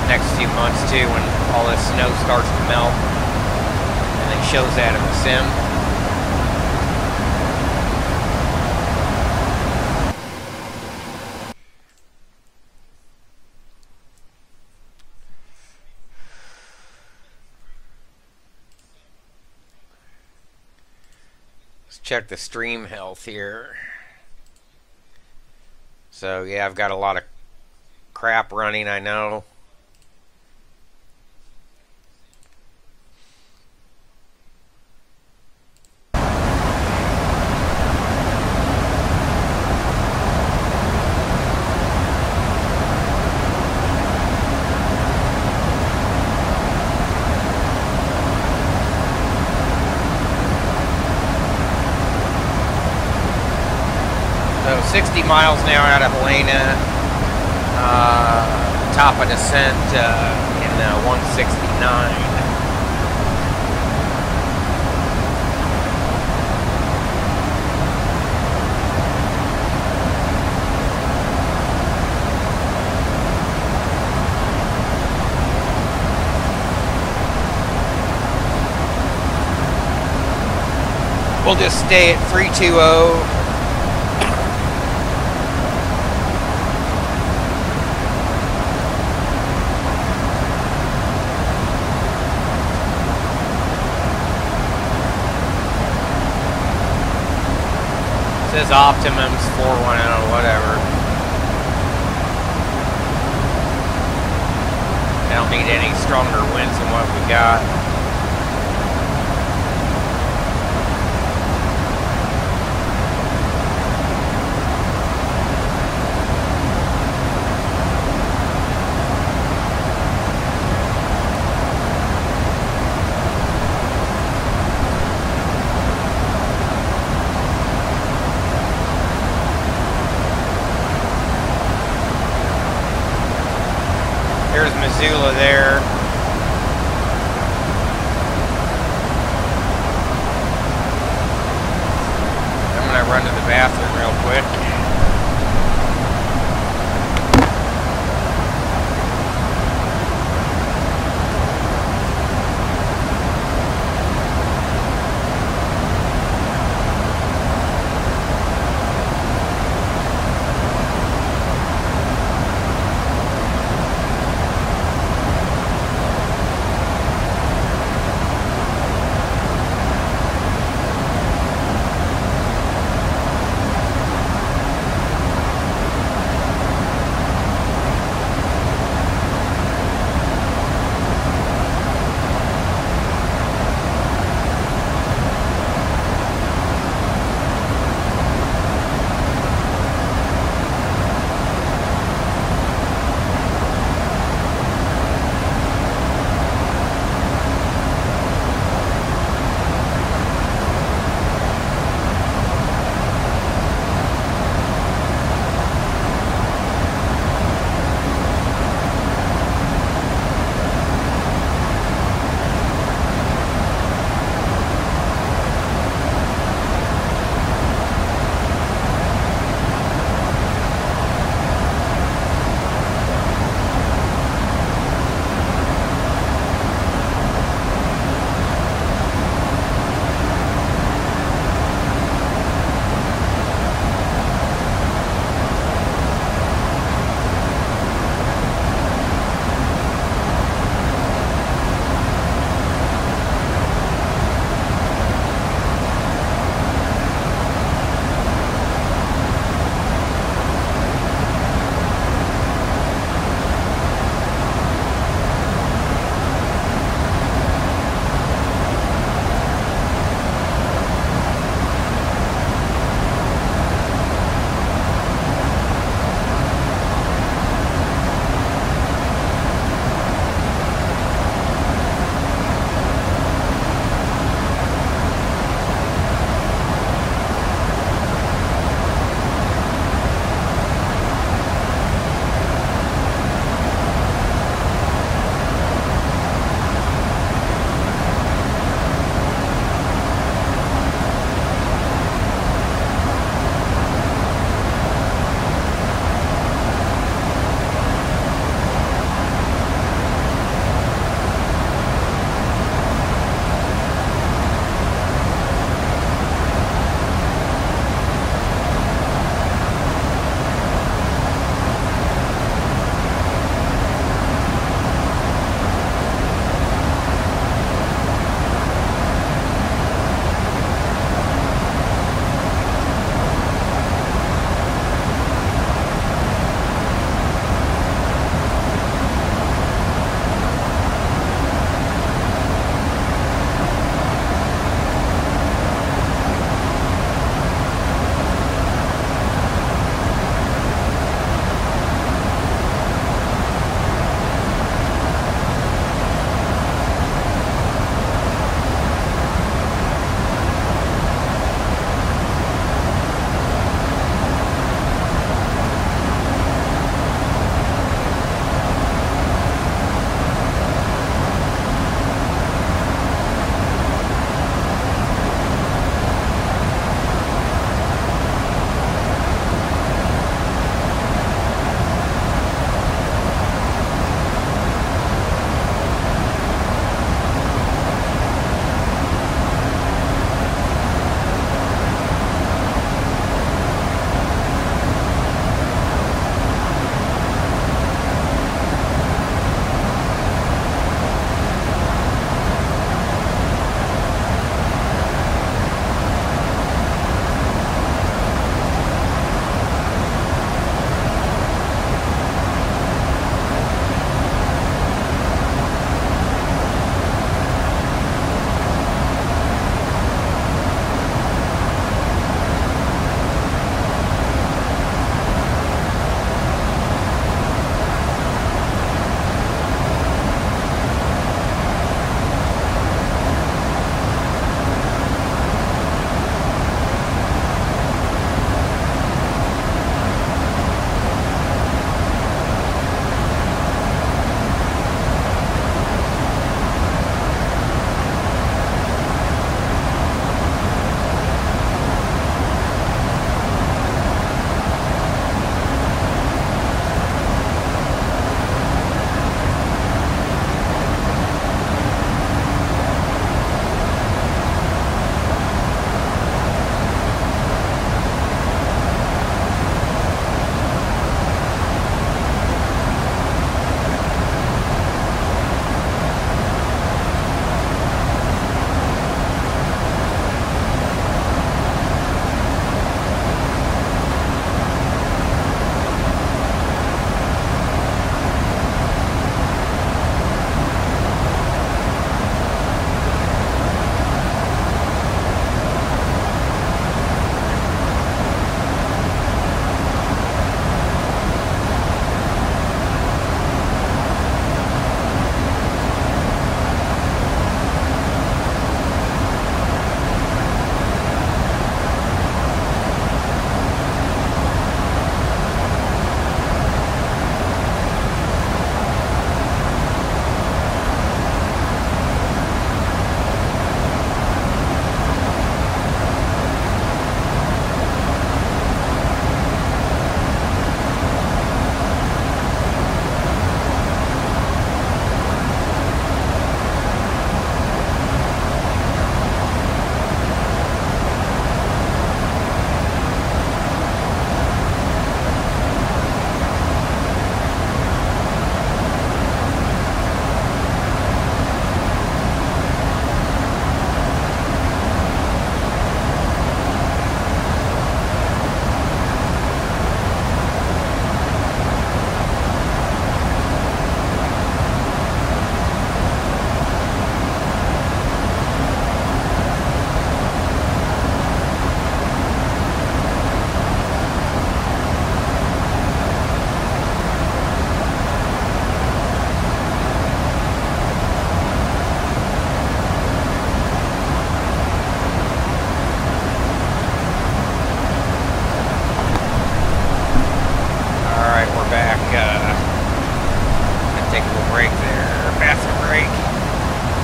next few months too, when all this snow starts to melt, and it shows that in the sim. Check the stream health here. So yeah, I've got a lot of crap running, I know. So 60 miles an hour out of Helena, top of descent in 169. We'll just stay at 320. Says Optimum's 410, whatever. I don't need any stronger winds than what we got. There's Missoula there. run to the bathroom real quick.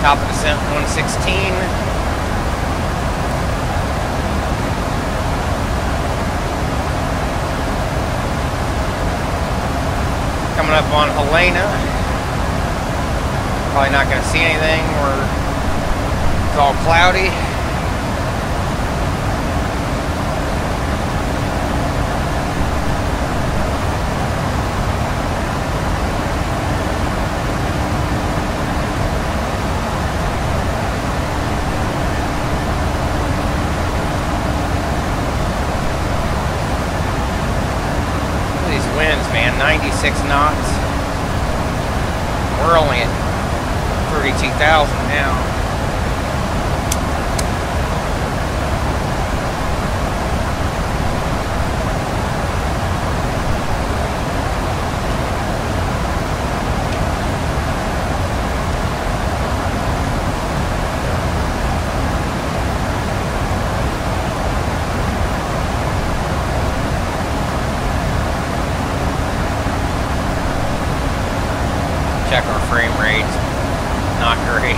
Top of descent 116. Coming up on Helena. Probably not going to see anything. It's all cloudy. Winds, man, 96 knots. We're only at 32,000 now. Check our frame rates. Not great.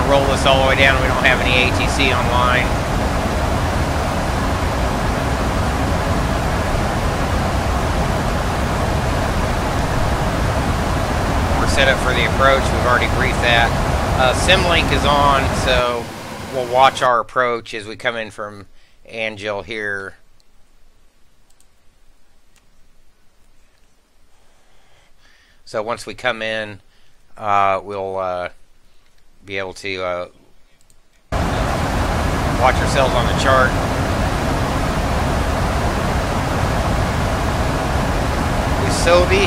Roll this all the way down. We don't have any ATC online. We're set up for the approach. We've already briefed that. SimLink is on, so we'll watch our approach as we come in from Angel here. So once we come in, we'll be able to watch ourselves on the chart. Usobi.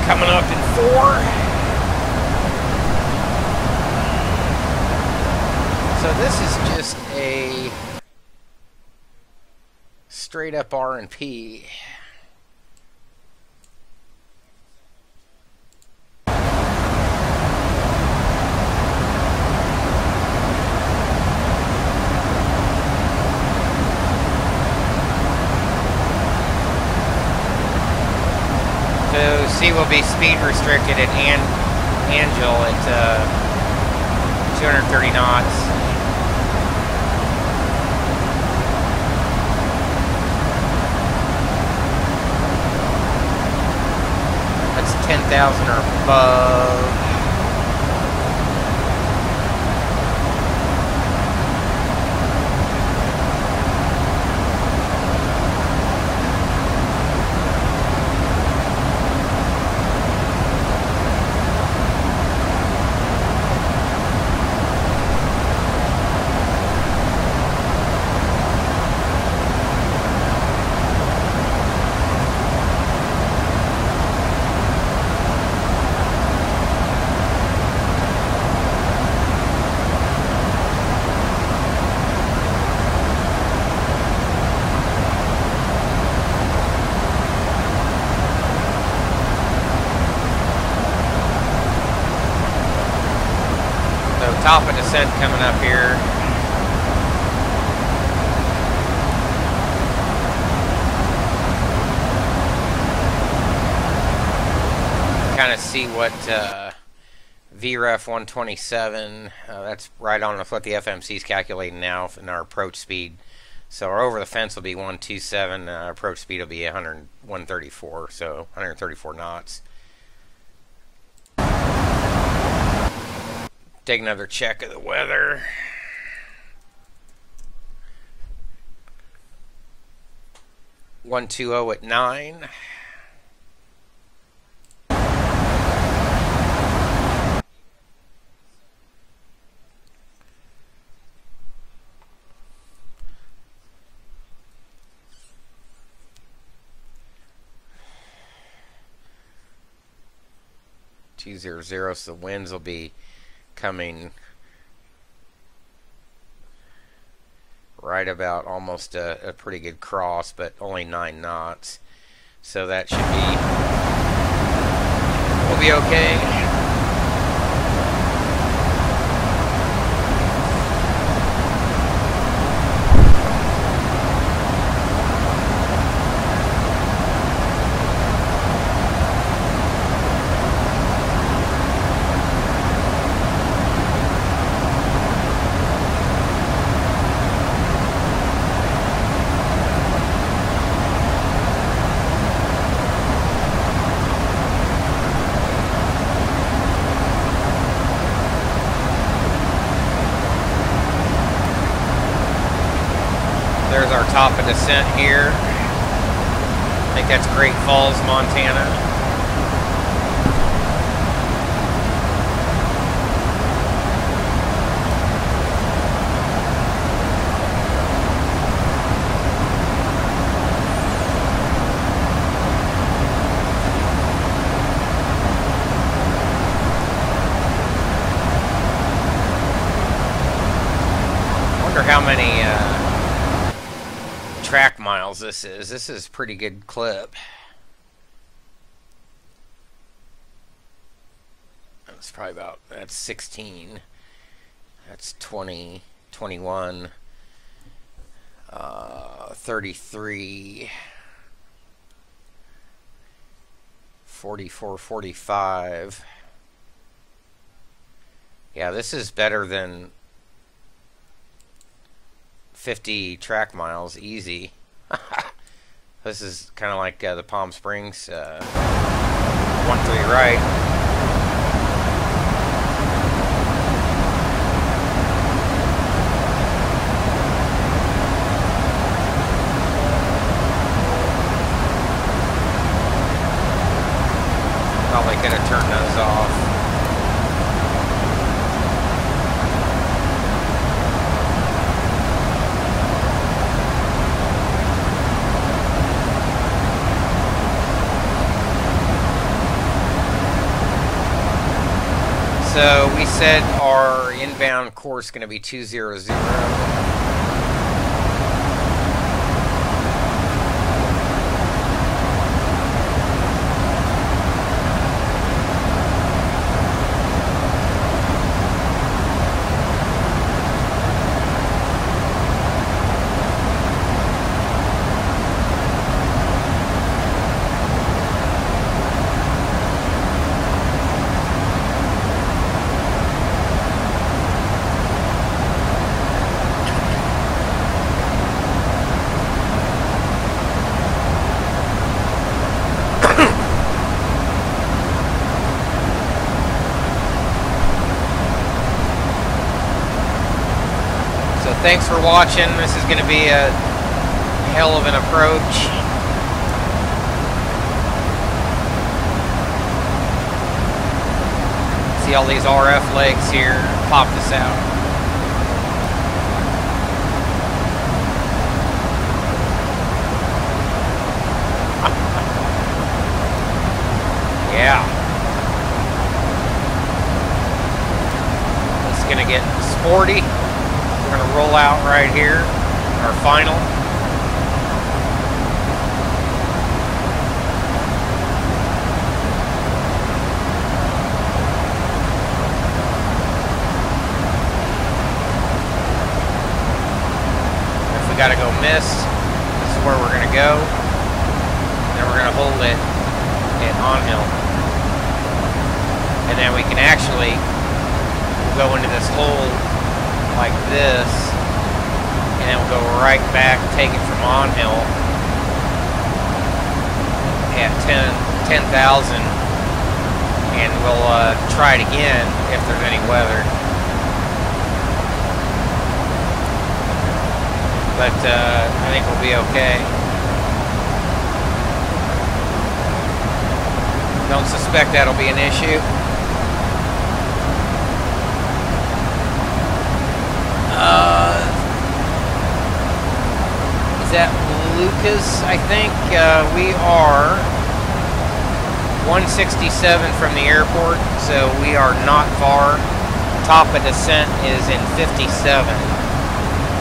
Coming up in 4. So this is just a straight up R&P. So C will be speed restricted at Angel at 230 knots. That's 10,000 or above. Top of descent coming up here. Kind of see what VREF 127, that's right on with what the FMC is calculating now in our approach speed. So our over the fence will be 127, approach speed will be 134, so 134 knots. Take another check of the weather. 120 at 9. .200, so the winds will be coming right about almost a pretty good cross, but only 9 knots. So that should be, we'll be okay. There's our top of descent here. I think that's Great Falls, Montana. I wonder how many track miles this is. This is a pretty good clip. That's probably about, that's 16. That's 20, 21, 33, 44, 45. Yeah, this is better than 50 track miles easy. This is kind of like the Palm Springs 1-3 right. Probably gonna turn those off. So we said our inbound course is going to be 200. Thanks for watching. This is going to be a hell of an approach. See all these RF legs here. Pop this out. Yeah. It's going to get sporty. We're going to roll out right here, our final. If we got to go mist, this is where we're going to go. Then we're going to hold it at on hill. And then we can actually go into this hole like this, and then we'll go right back, take it from on hill at 10,000, and we'll try it again if there's any weather. But I think we'll be okay. Don't suspect that'll be an issue. Is that Lucas? I think we are 167 from the airport, so we are not far. Top of descent is in 57.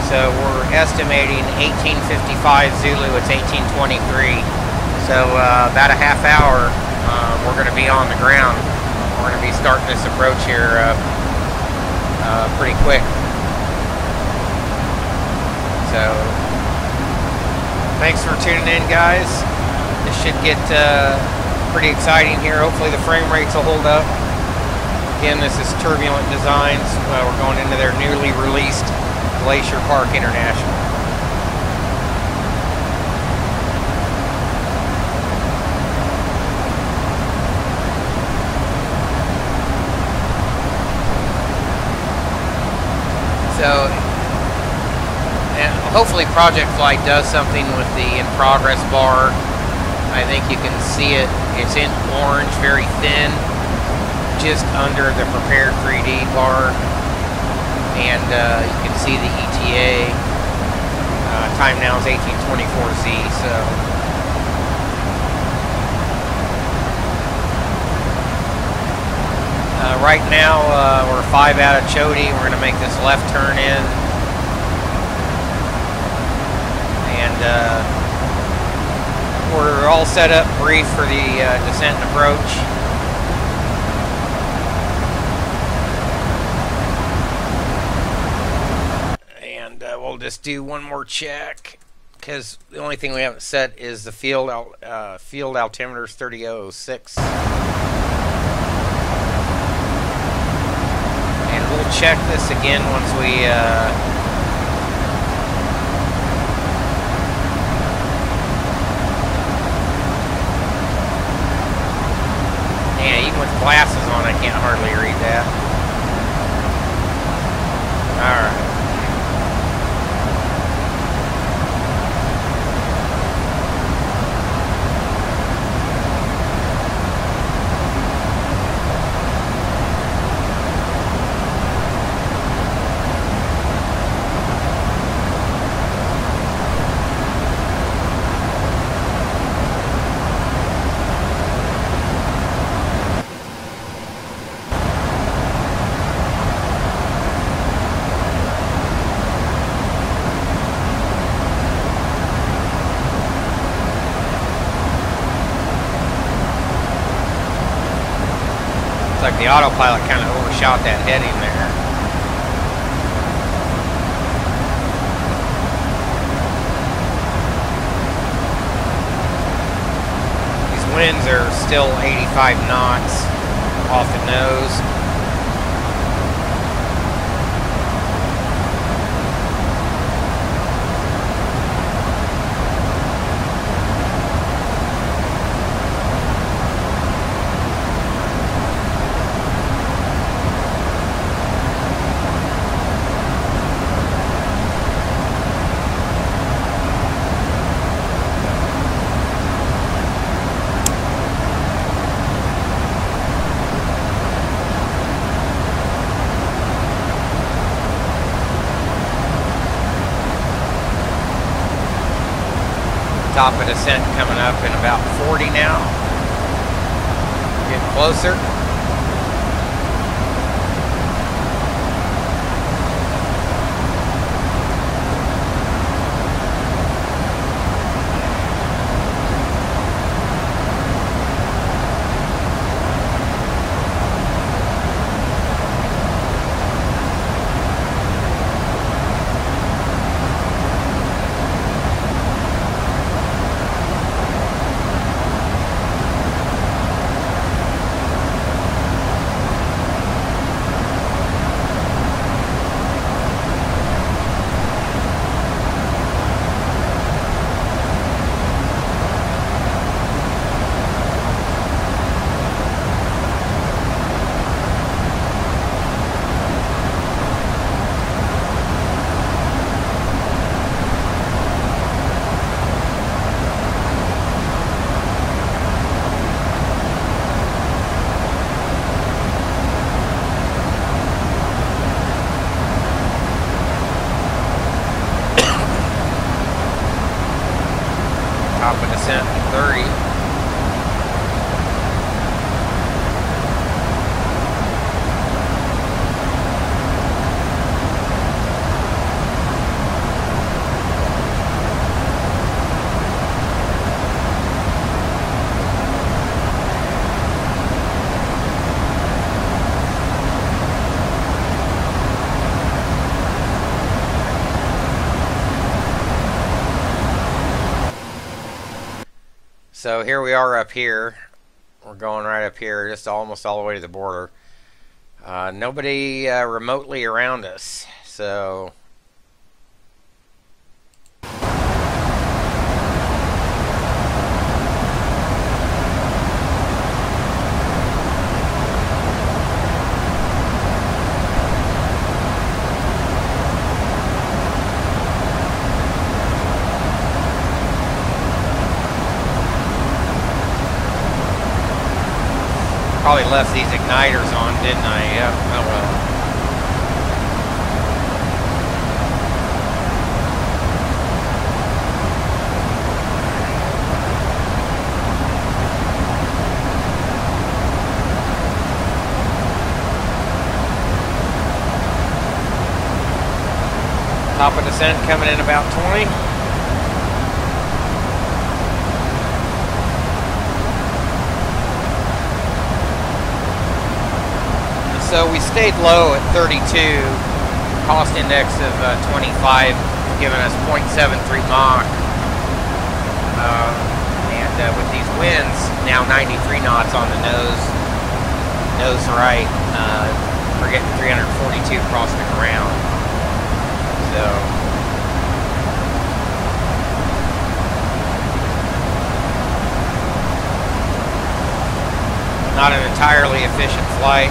So we're estimating 1855 Zulu, it's 1823. So about a half hour, we're going to be on the ground. We're going to be starting this approach here pretty quick. So thanks for tuning in, guys. This should get pretty exciting here. Hopefully the frame rates will hold up. Again, this is Turbulent Designs. We're going into their newly released Glacier Park International. So, and hopefully Project Flight does something with the in progress bar. I think you can see it. It's in orange, very thin, just under the prepared 3D bar. And you can see the ETA. Time now is 1824Z. So right now we're 5 out of Choti. We're going to make this left turn in, and we're all set up brief for the descent and approach. We'll just do one more check, because the only thing we haven't set is the field altimeter's 3006. And we'll check this again once we yeah, even with glasses on, I can't hardly read that. Alright. Like the autopilot kind of overshot that heading there. These winds are still 85 knots off the nose. Top of descent coming up in about 40 now. Getting closer. descent 30. So here we are up here. We're going right up here, just almost all the way to the border. Nobody remotely around us, so probably left these igniters on, didn't I? Yep. Oh well. Top of descent coming in about 20. So we stayed low at 32, cost index of 25, giving us 0.73 Mach. And with these winds, now 93 knots on the nose right, we're getting 342 across the ground. So not an entirely efficient flight.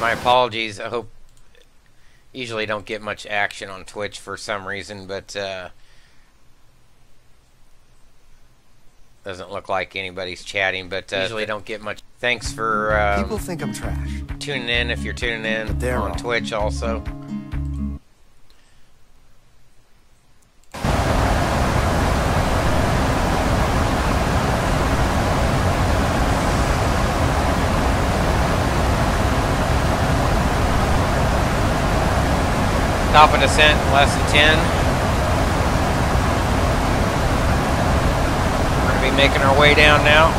My apologies. I hope usually don't get much action on Twitch for some reason, but doesn't look like anybody's chatting, but usually don't get much. Thanks for people think I'm trash. Tuning in if you're tuning in on wrong. Twitch also. Top of descent, less than 10. We're going to be making our way down now.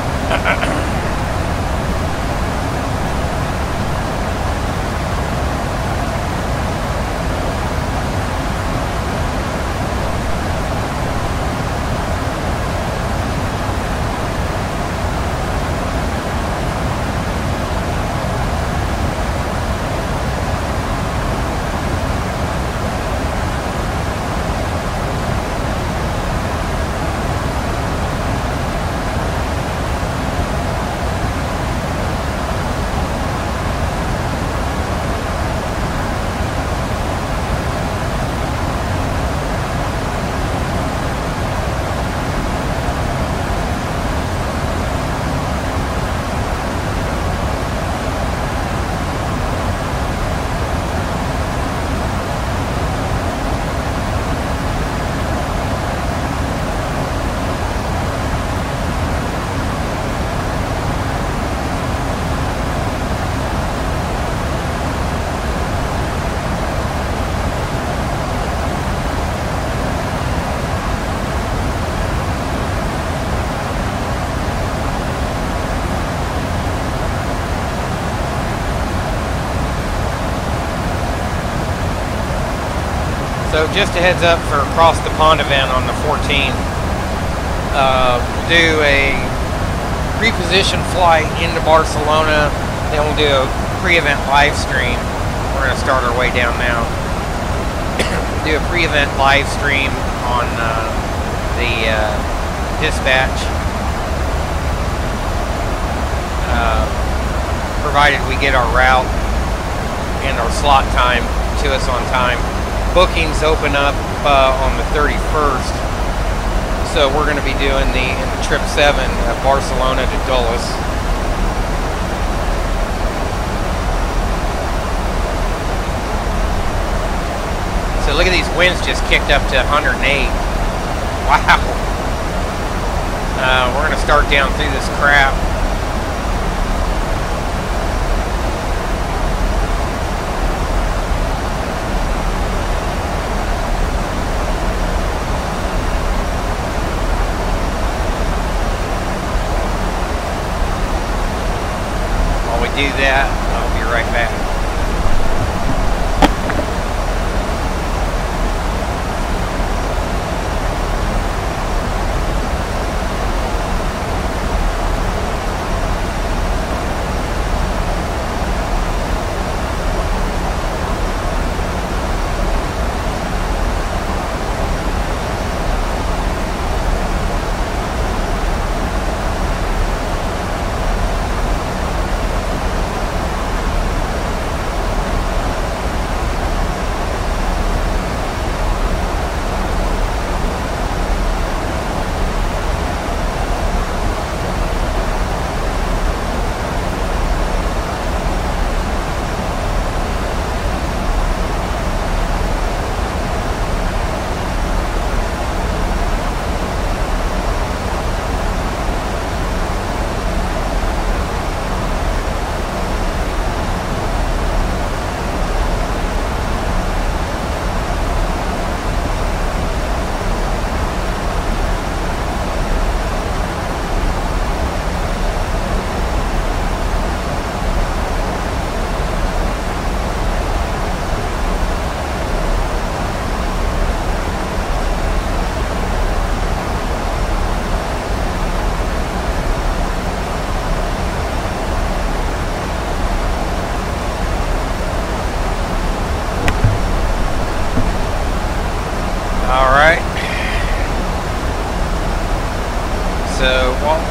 So just a heads up for across the pond event on the 14th. We'll do a reposition flight into Barcelona. Then we'll do a pre-event live stream. We're going to start our way down now. Do a pre-event live stream on the dispatch. Provided we get our route and our slot time to us on time. Bookings open up on the 31st, so we're going to be doing the trip 7 of Barcelona to Dulles. So look at these winds just kicked up to 108. Wow. We're going to start down through this crap. Do that, I'll be right back.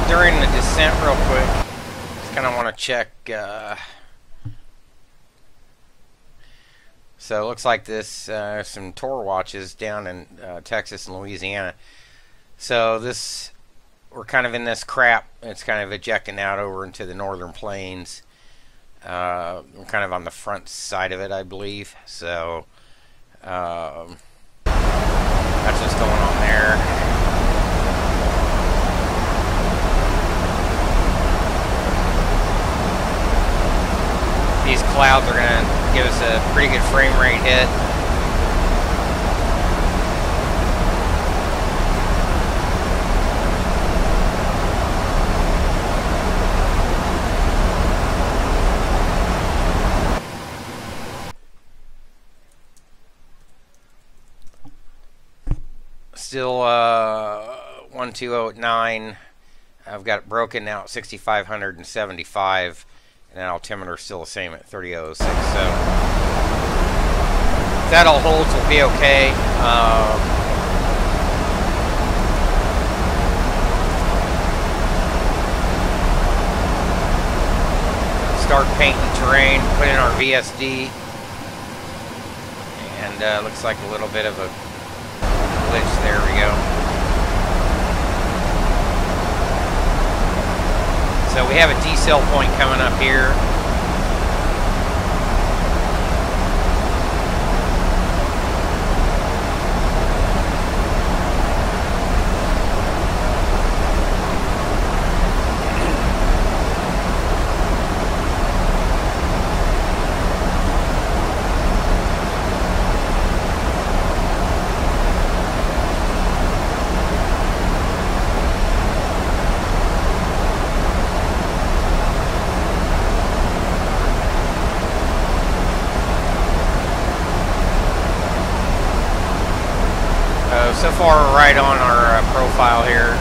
During the descent real quick, just kind of want to check, so it looks like this, some tour watches down in Texas and Louisiana. So this, we're kind of in this crap, it's kind of ejecting out over into the northern plains. We're kind of on the front side of it, I believe. So that's what's going on there. These clouds are going to give us a pretty good frame rate hit. Still 12009. I've got it broken now at 6,575. And altimeter is still the same at 3006. So if that all holds, we'll be okay. Start painting terrain, put in our VSD, and looks like a little bit of a glitch. There we go. So we have a decel point coming up here. So far, we're right on our profile here.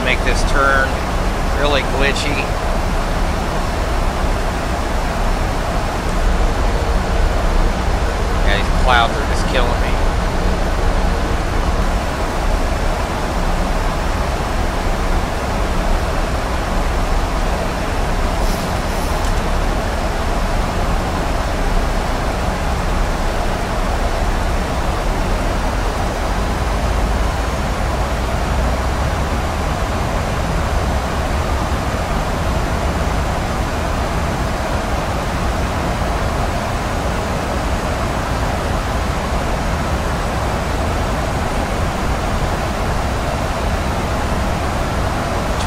Make this turn really glitchy. Yeah, these clouds are just killing me.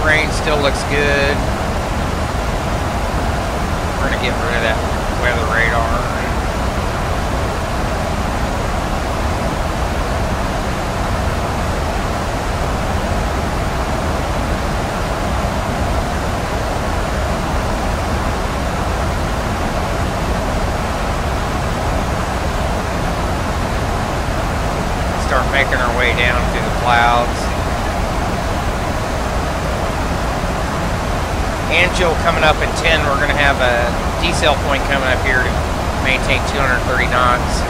Terrain still looks good. We're going to get rid of that weather radar. Start making our way down through the clouds. Angel coming up in 10, we're going to have a decel point coming up here to maintain 230 knots.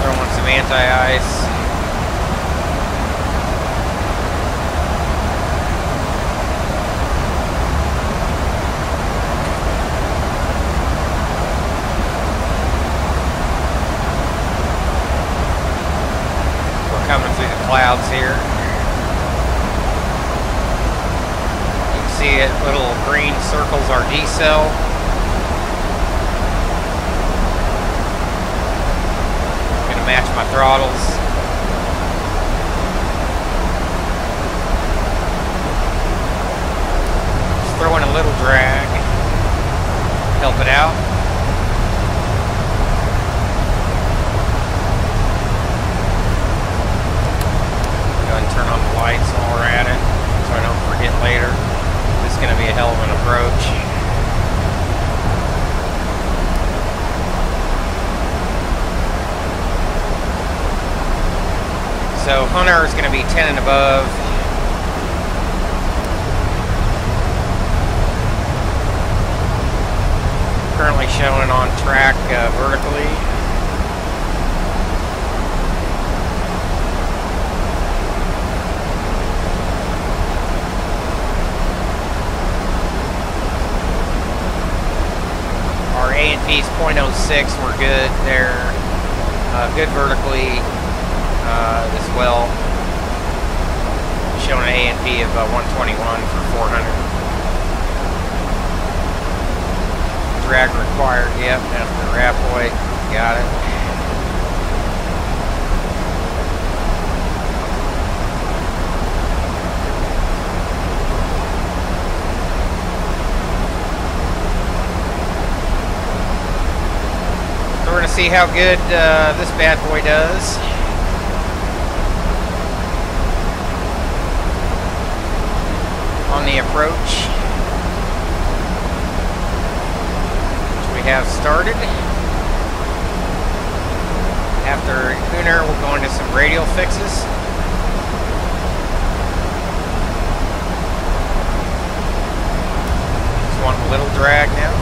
Throwing some anti-ice. Coming through the clouds here. You can see it, little green circles our decel. I'm going to match my throttles. Just throwing a little drag. Help it out. Turn on the lights while we're at it, so I don't forget later. This is going to be a hell of an approach. So Hunter is going to be 10 and above. Currently showing on track vertically. A&P's 0.06, we're good there. Good vertically as well. Showing an A&P of 121 for 400. Drag required, yep, that's the Rapoy. Got it. We're going to see how good this bad boy does. On the approach, which we have started. After Gunnar, we'll go into some radial fixes. Just want a little drag now.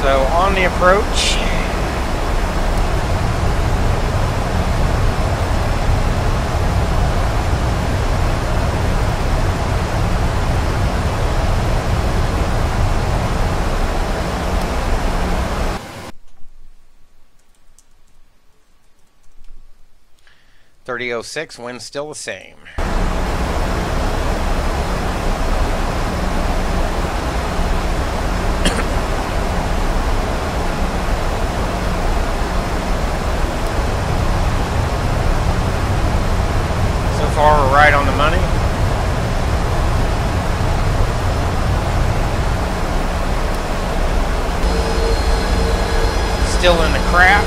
So on the approach, 3006, wind's still the same. So far, we're right on the money. Still in the crap.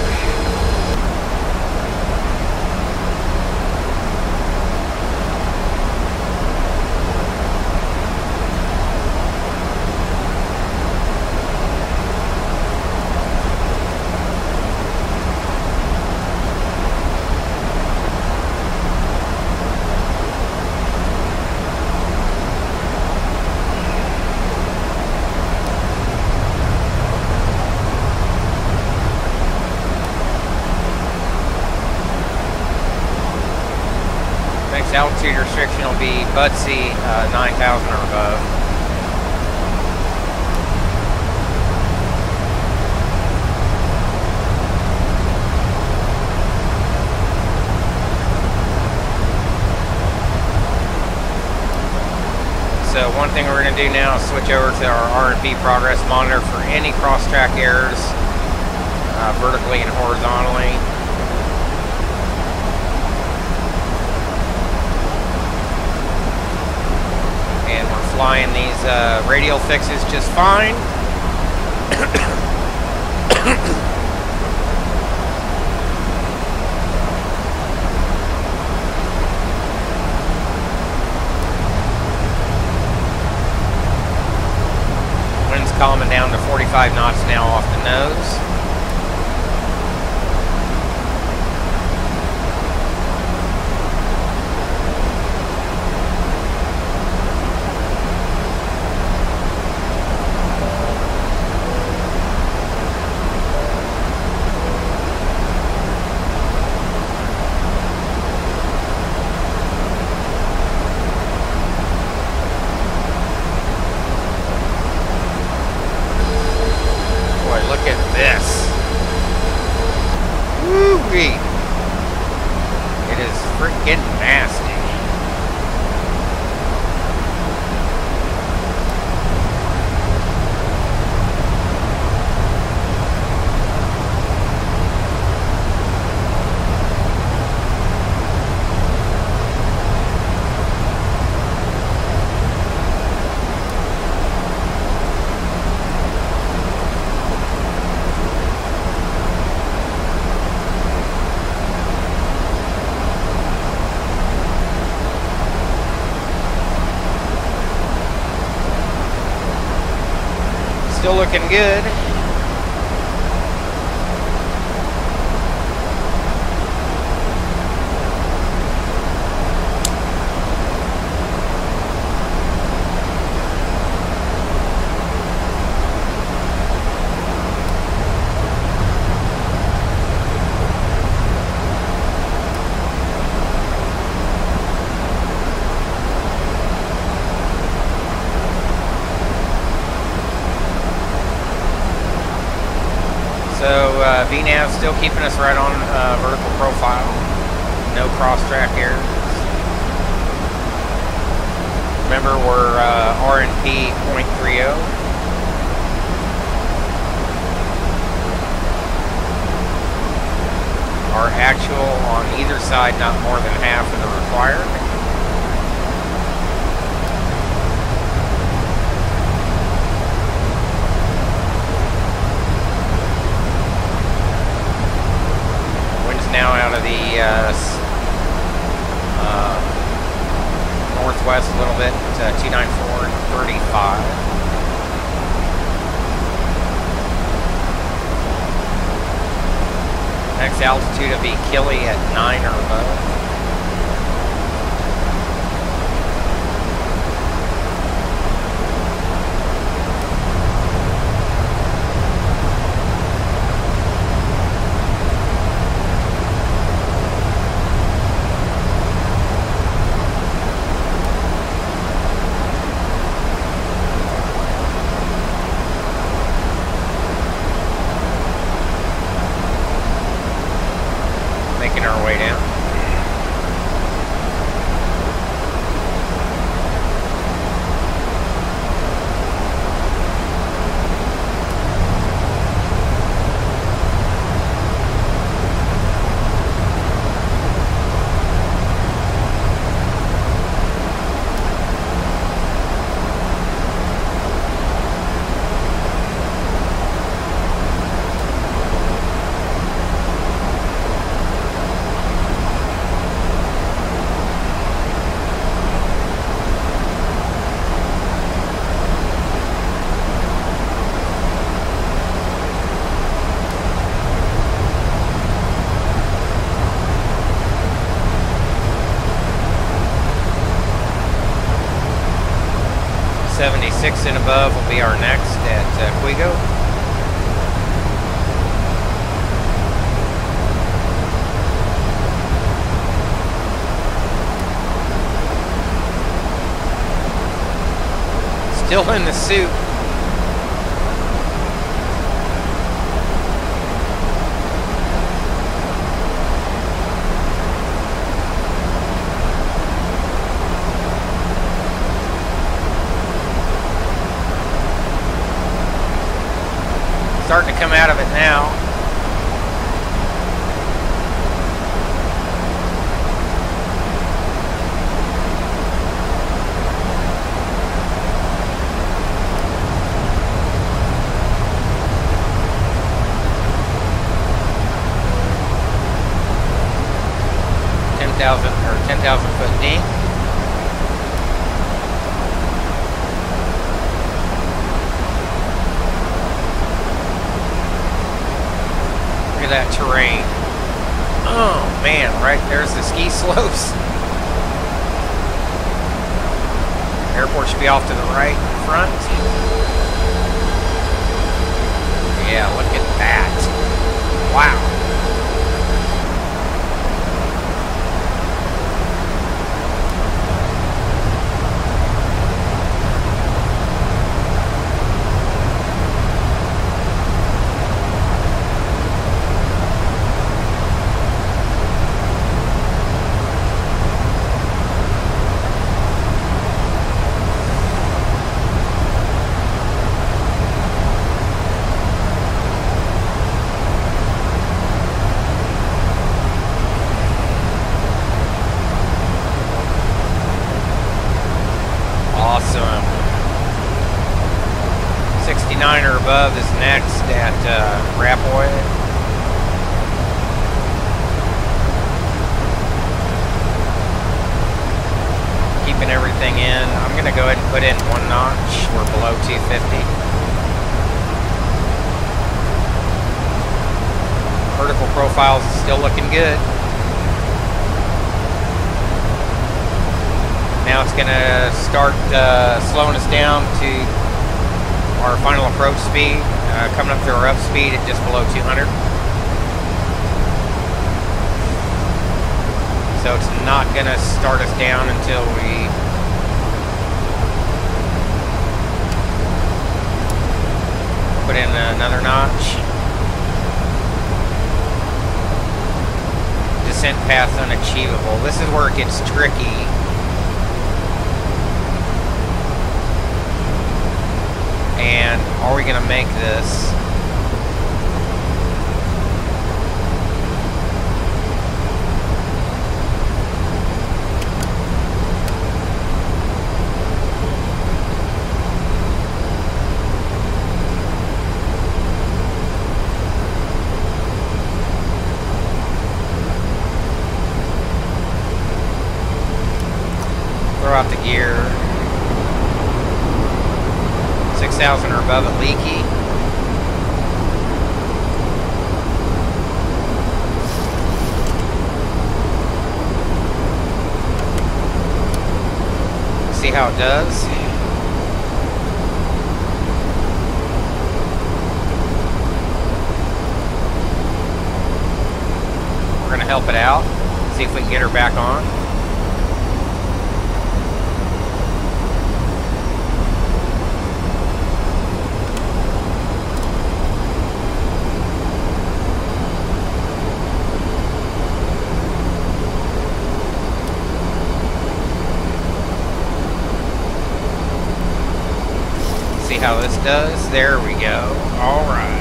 Altitude restriction will be Vatsim 9,000 or above. So one thing we're going to do now is switch over to our R&P progress monitor for any cross-track errors, vertically and horizontally. Flying these radial fixes just fine. Wind's calming down to 45 knots now off the nose. It is freaking nasty. Still looking good. So VNAV still keeping us right on vertical profile. No cross-track errors. Remember, we're RNP 0.30. Our actual on either side not more than half of the required. Now out of the northwest a little bit, 294.35. Next altitude will be Kjac-Kgpi at 9 or above. Making our way down. 6 and above will be our next at Kjac-Kgpi. Still in the soup. Starting to come out of it now. Or 10,000 foot dink. That terrain. Oh man, right there's the ski slopes. Airport should be off to the right in front. Yeah, look at that. Wow. Awesome. 69 or above is next at Rapoy. Keeping everything in. I'm going to go ahead and put in 1 notch. We're below 250. Vertical profile's still looking good. Now it's going to start slowing us down to our final approach speed, coming up to our up speed at just below 200. So it's not going to start us down until we put in another notch. Descent path unachievable. This is where it gets tricky. And are we going to make this? Throw out the gear. 6,000 or above at Leaky. See how it does. We're going to help it out. See if we can get her back on. How this does. There we go. All right.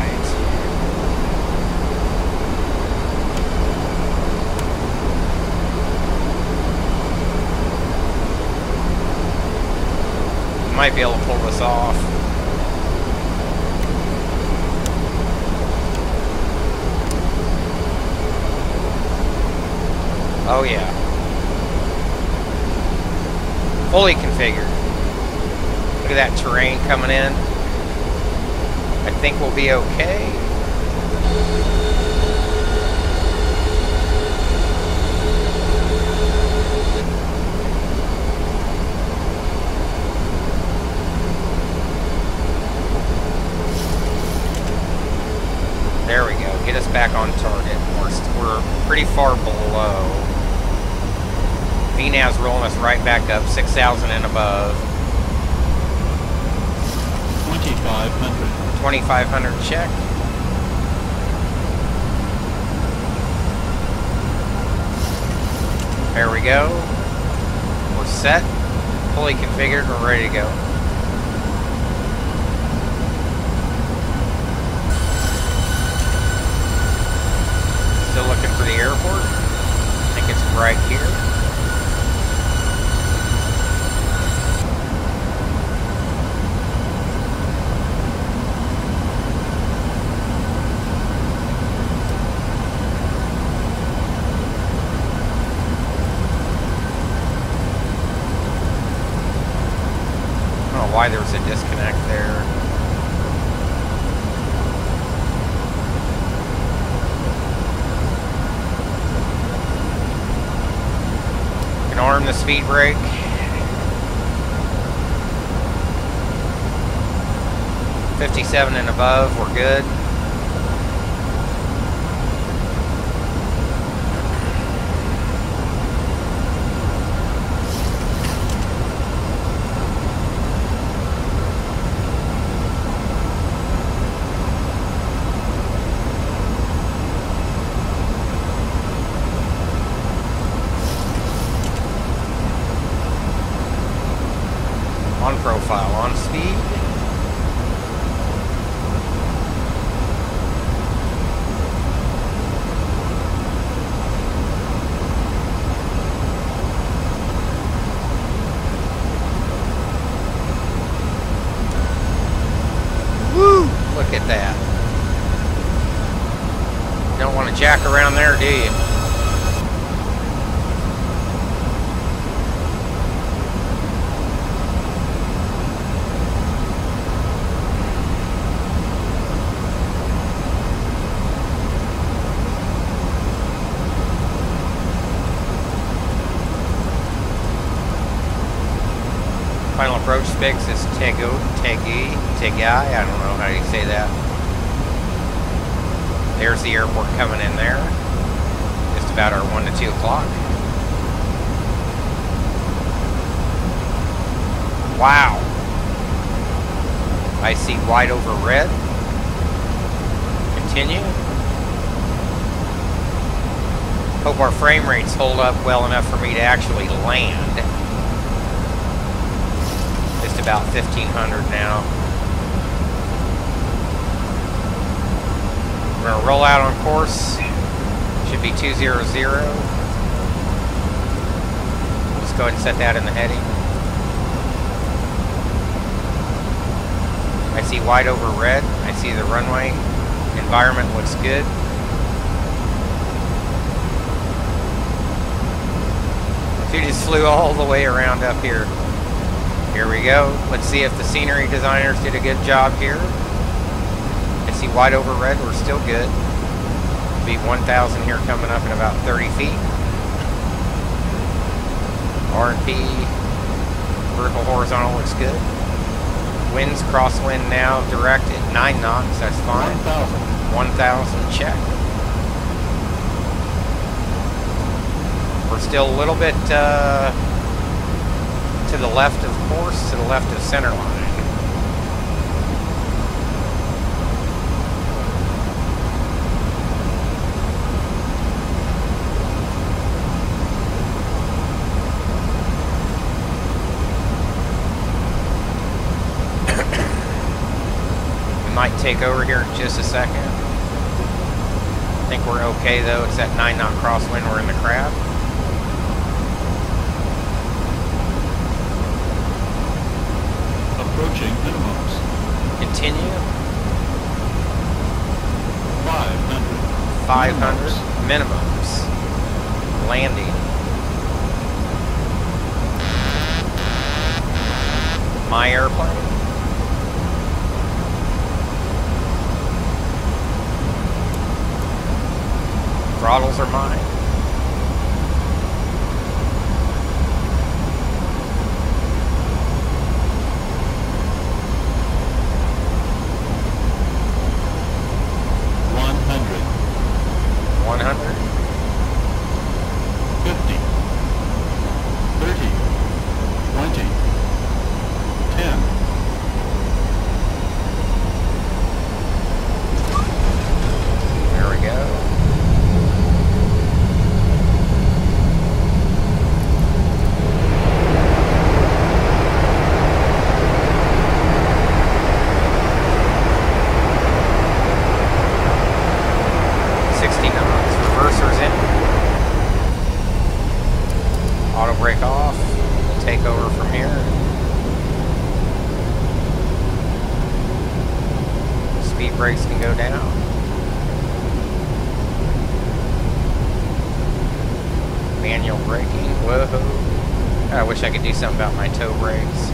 Might be able to pull this off. Oh yeah. Fully configured. Look at that terrain coming in. I think we'll be okay. There we go. Get us back on target. We're pretty far below. VNAV's rolling us right back up, 6,000 and above. 2,500. 2,500 check. There we go. We're set, fully configured, we're ready to go. Still looking for the airport. I think it's right here. I don't know why there was a disconnect there. Can arm the speed brake. $57 and above, we're good. On profile, on speed. Woo! Look at that. Don't want to jack around there, do you? Final approach specs is Kjac-Kgpi, I don't know how you say that. There's the airport coming in there. Just about our 1 to 2 o'clock. Wow. I see white over red. Continue. Hope our frame rates hold up well enough for me to actually land. Just about 1,500 now. We're going to roll out on course. Should be 200. We'll just go ahead and set that in the heading. I see white over red. I see the runway. Environment looks good. She just flew all the way around up here. Here we go. Let's see if the scenery designers did a good job here. I see white over red. We're still good. Be 1,000 here coming up in about 30 feet. R&P, vertical horizontal looks good. Winds crosswind now direct at 9 knots. That's fine. 1,000 check. We're still a little bit to the left of course, to the left of center line. We might take over here in just a second. I think we're okay though. It's that 9 knot crosswind. We're in the crab. Approaching minimums. Continue. 500. Minimums. Landing. My airplane. Throttles are mine. brakes can go down. Manual braking, whoa. I wish I could do something about my toe brakes.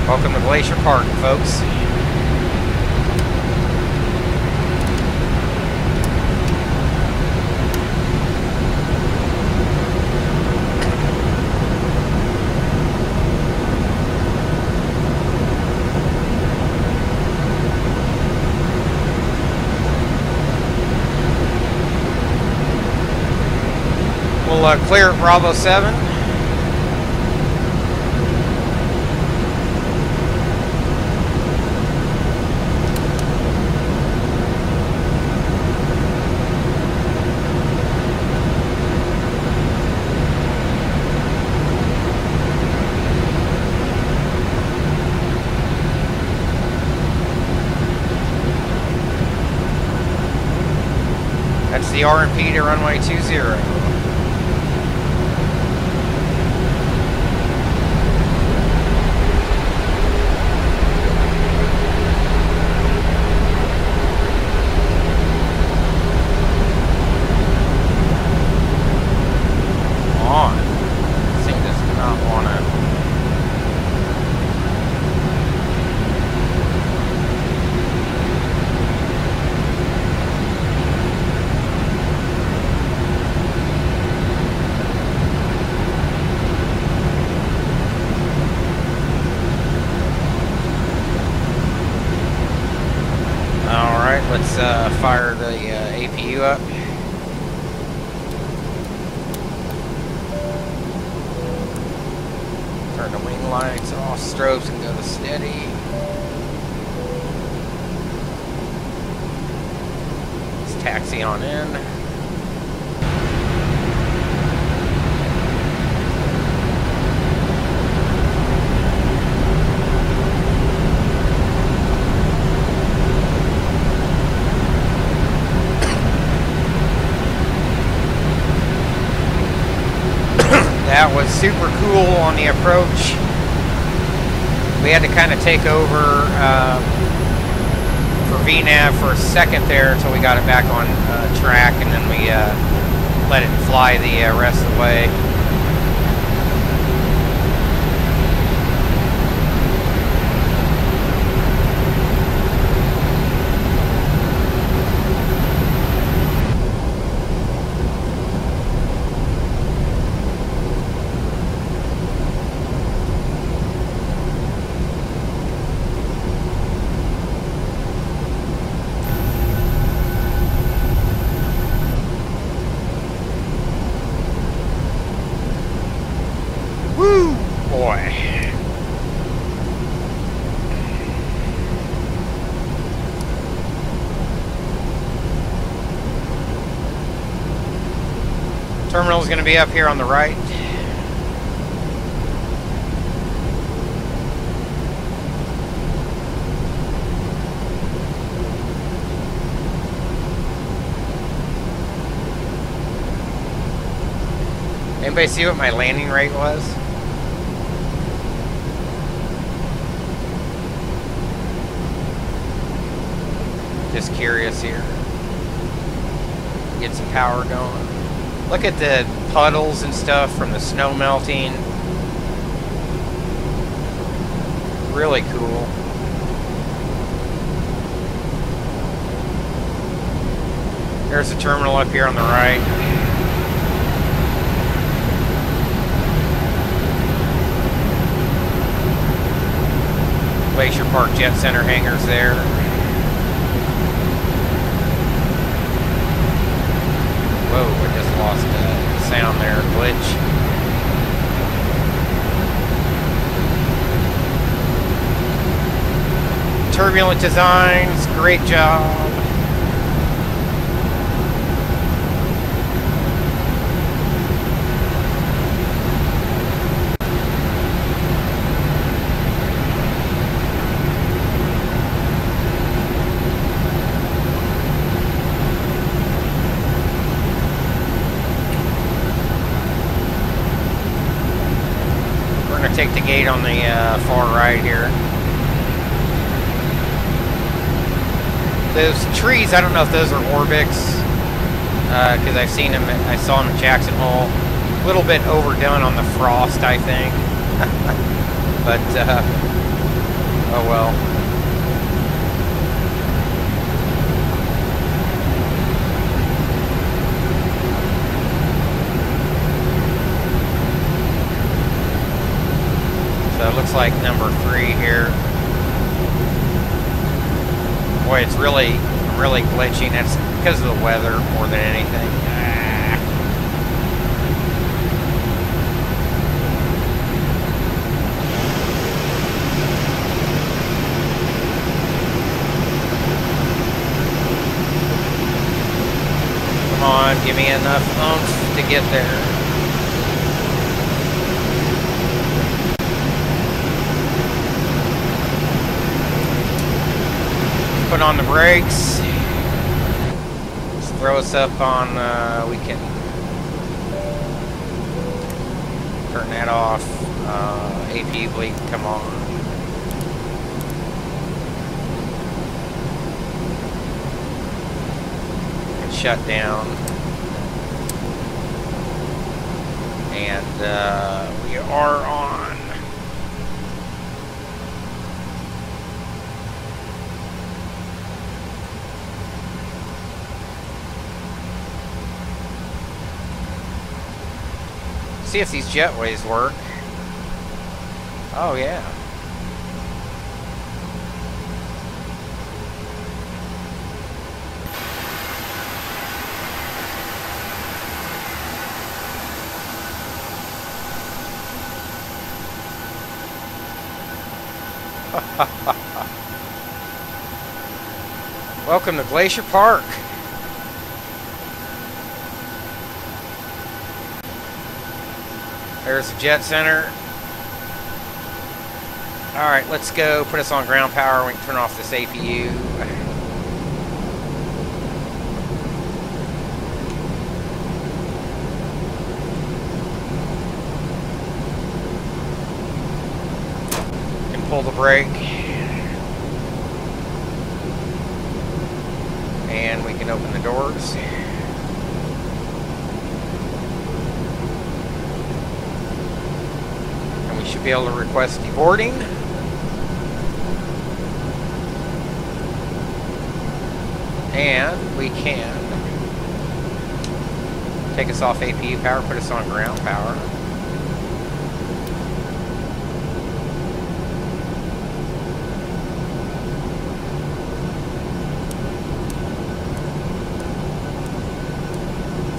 Welcome to Glacier Park, folks. We'll clear at Bravo 7. That's the R&P to runway 20. Let's fire the APU up. Turn the wing lights off, strobes, and go to steady. Let's taxi on in. That was super cool on the approach. We had to kind of take over for VNAV for a second there until we got it back on track, and then we let it fly the rest of the way. Woo, boy. Terminal is going to be up here on the right. Anybody see what my landing rate was? Just curious here. Get some power going. Look at the puddles and stuff from the snow melting. Really cool. There's the terminal up here on the right. Glacier Park Jet Center hangars there. Whoa, I just lost the sound there, glitch. Turbulent designs, great job. take the gate on the far right here. Those trees, I don't know if those are ORBX, because I've seen them. I saw them at Jackson Hole. A little bit overdone on the frost, I think. But oh well. So it looks like number 3 here. Boy, it's really glitching. That's because of the weather more than anything. Come on, give me enough oomph to get there. Put on the brakes. Just throw us up on, we can turn that off. APU bleed, come on. And shut down. And we are on. See if these jetways work. Oh yeah. Welcome to Glacier Park. There's the jet center. Alright, let's go. Put us on ground power. We can turn off this APU. And pull the brake. And we can open the doors. Should be able to request deboarding. And we can take us off APU power, put us on ground power.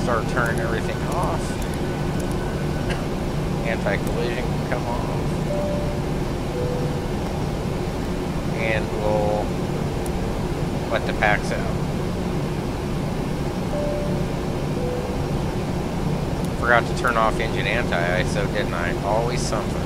Start turning everything off. Anti-collision can come off. And we'll let the packs out. Forgot to turn off engine anti-ISO, didn't I? Always something.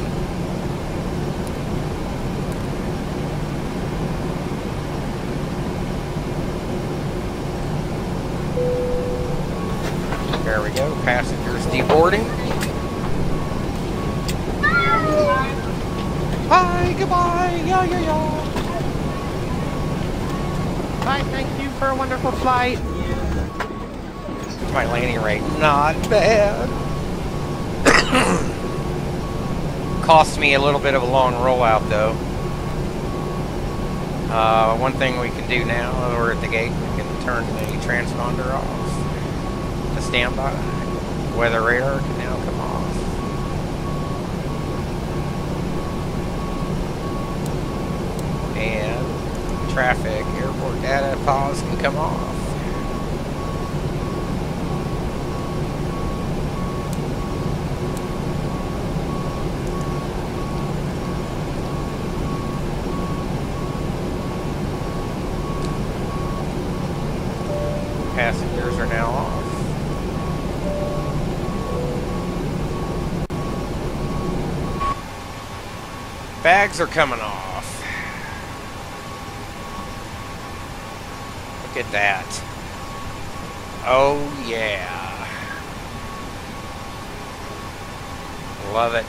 There we go, passengers deboarding. Hi, goodbye, yeah, yeah, yeah. Bye, thank you for a wonderful flight. My landing rate, not bad. Cost me a little bit of a long rollout, though. One thing we can do now, we're at the gate, we can turn the transponder off to standby. Weather radar can now come off. And traffic, airport data, pause can come off. Passengers are now off. Bags are coming off. Look at that. Oh yeah. Love it.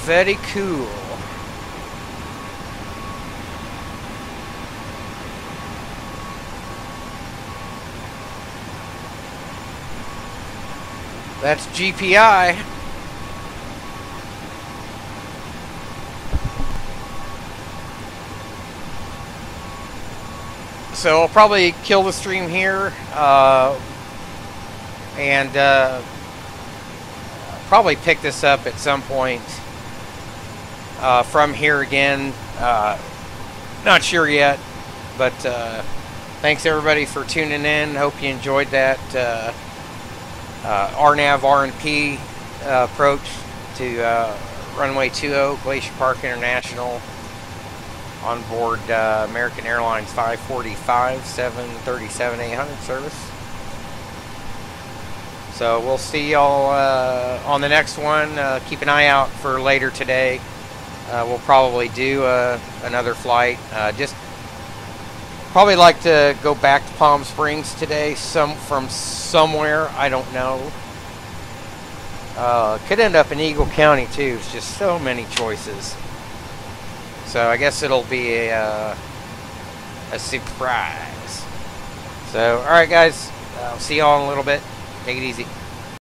Very cool. That's GPI. So I'll probably kill the stream here, and probably pick this up at some point from here again. Not sure yet, but thanks everybody for tuning in. Hope you enjoyed that RNAV R&P approach to runway 20 Glacier Park International on board American Airlines 545 737-800 service. So we'll see y'all on the next one. Keep an eye out for later today. We'll probably do another flight. Just probably like to go back to Palm Springs today, from somewhere, I don't know. Could end up in Eagle County too. It's just so many choices. So I guess it'll be a surprise. So, alright guys, I'll see y'all in a little bit. Take it easy.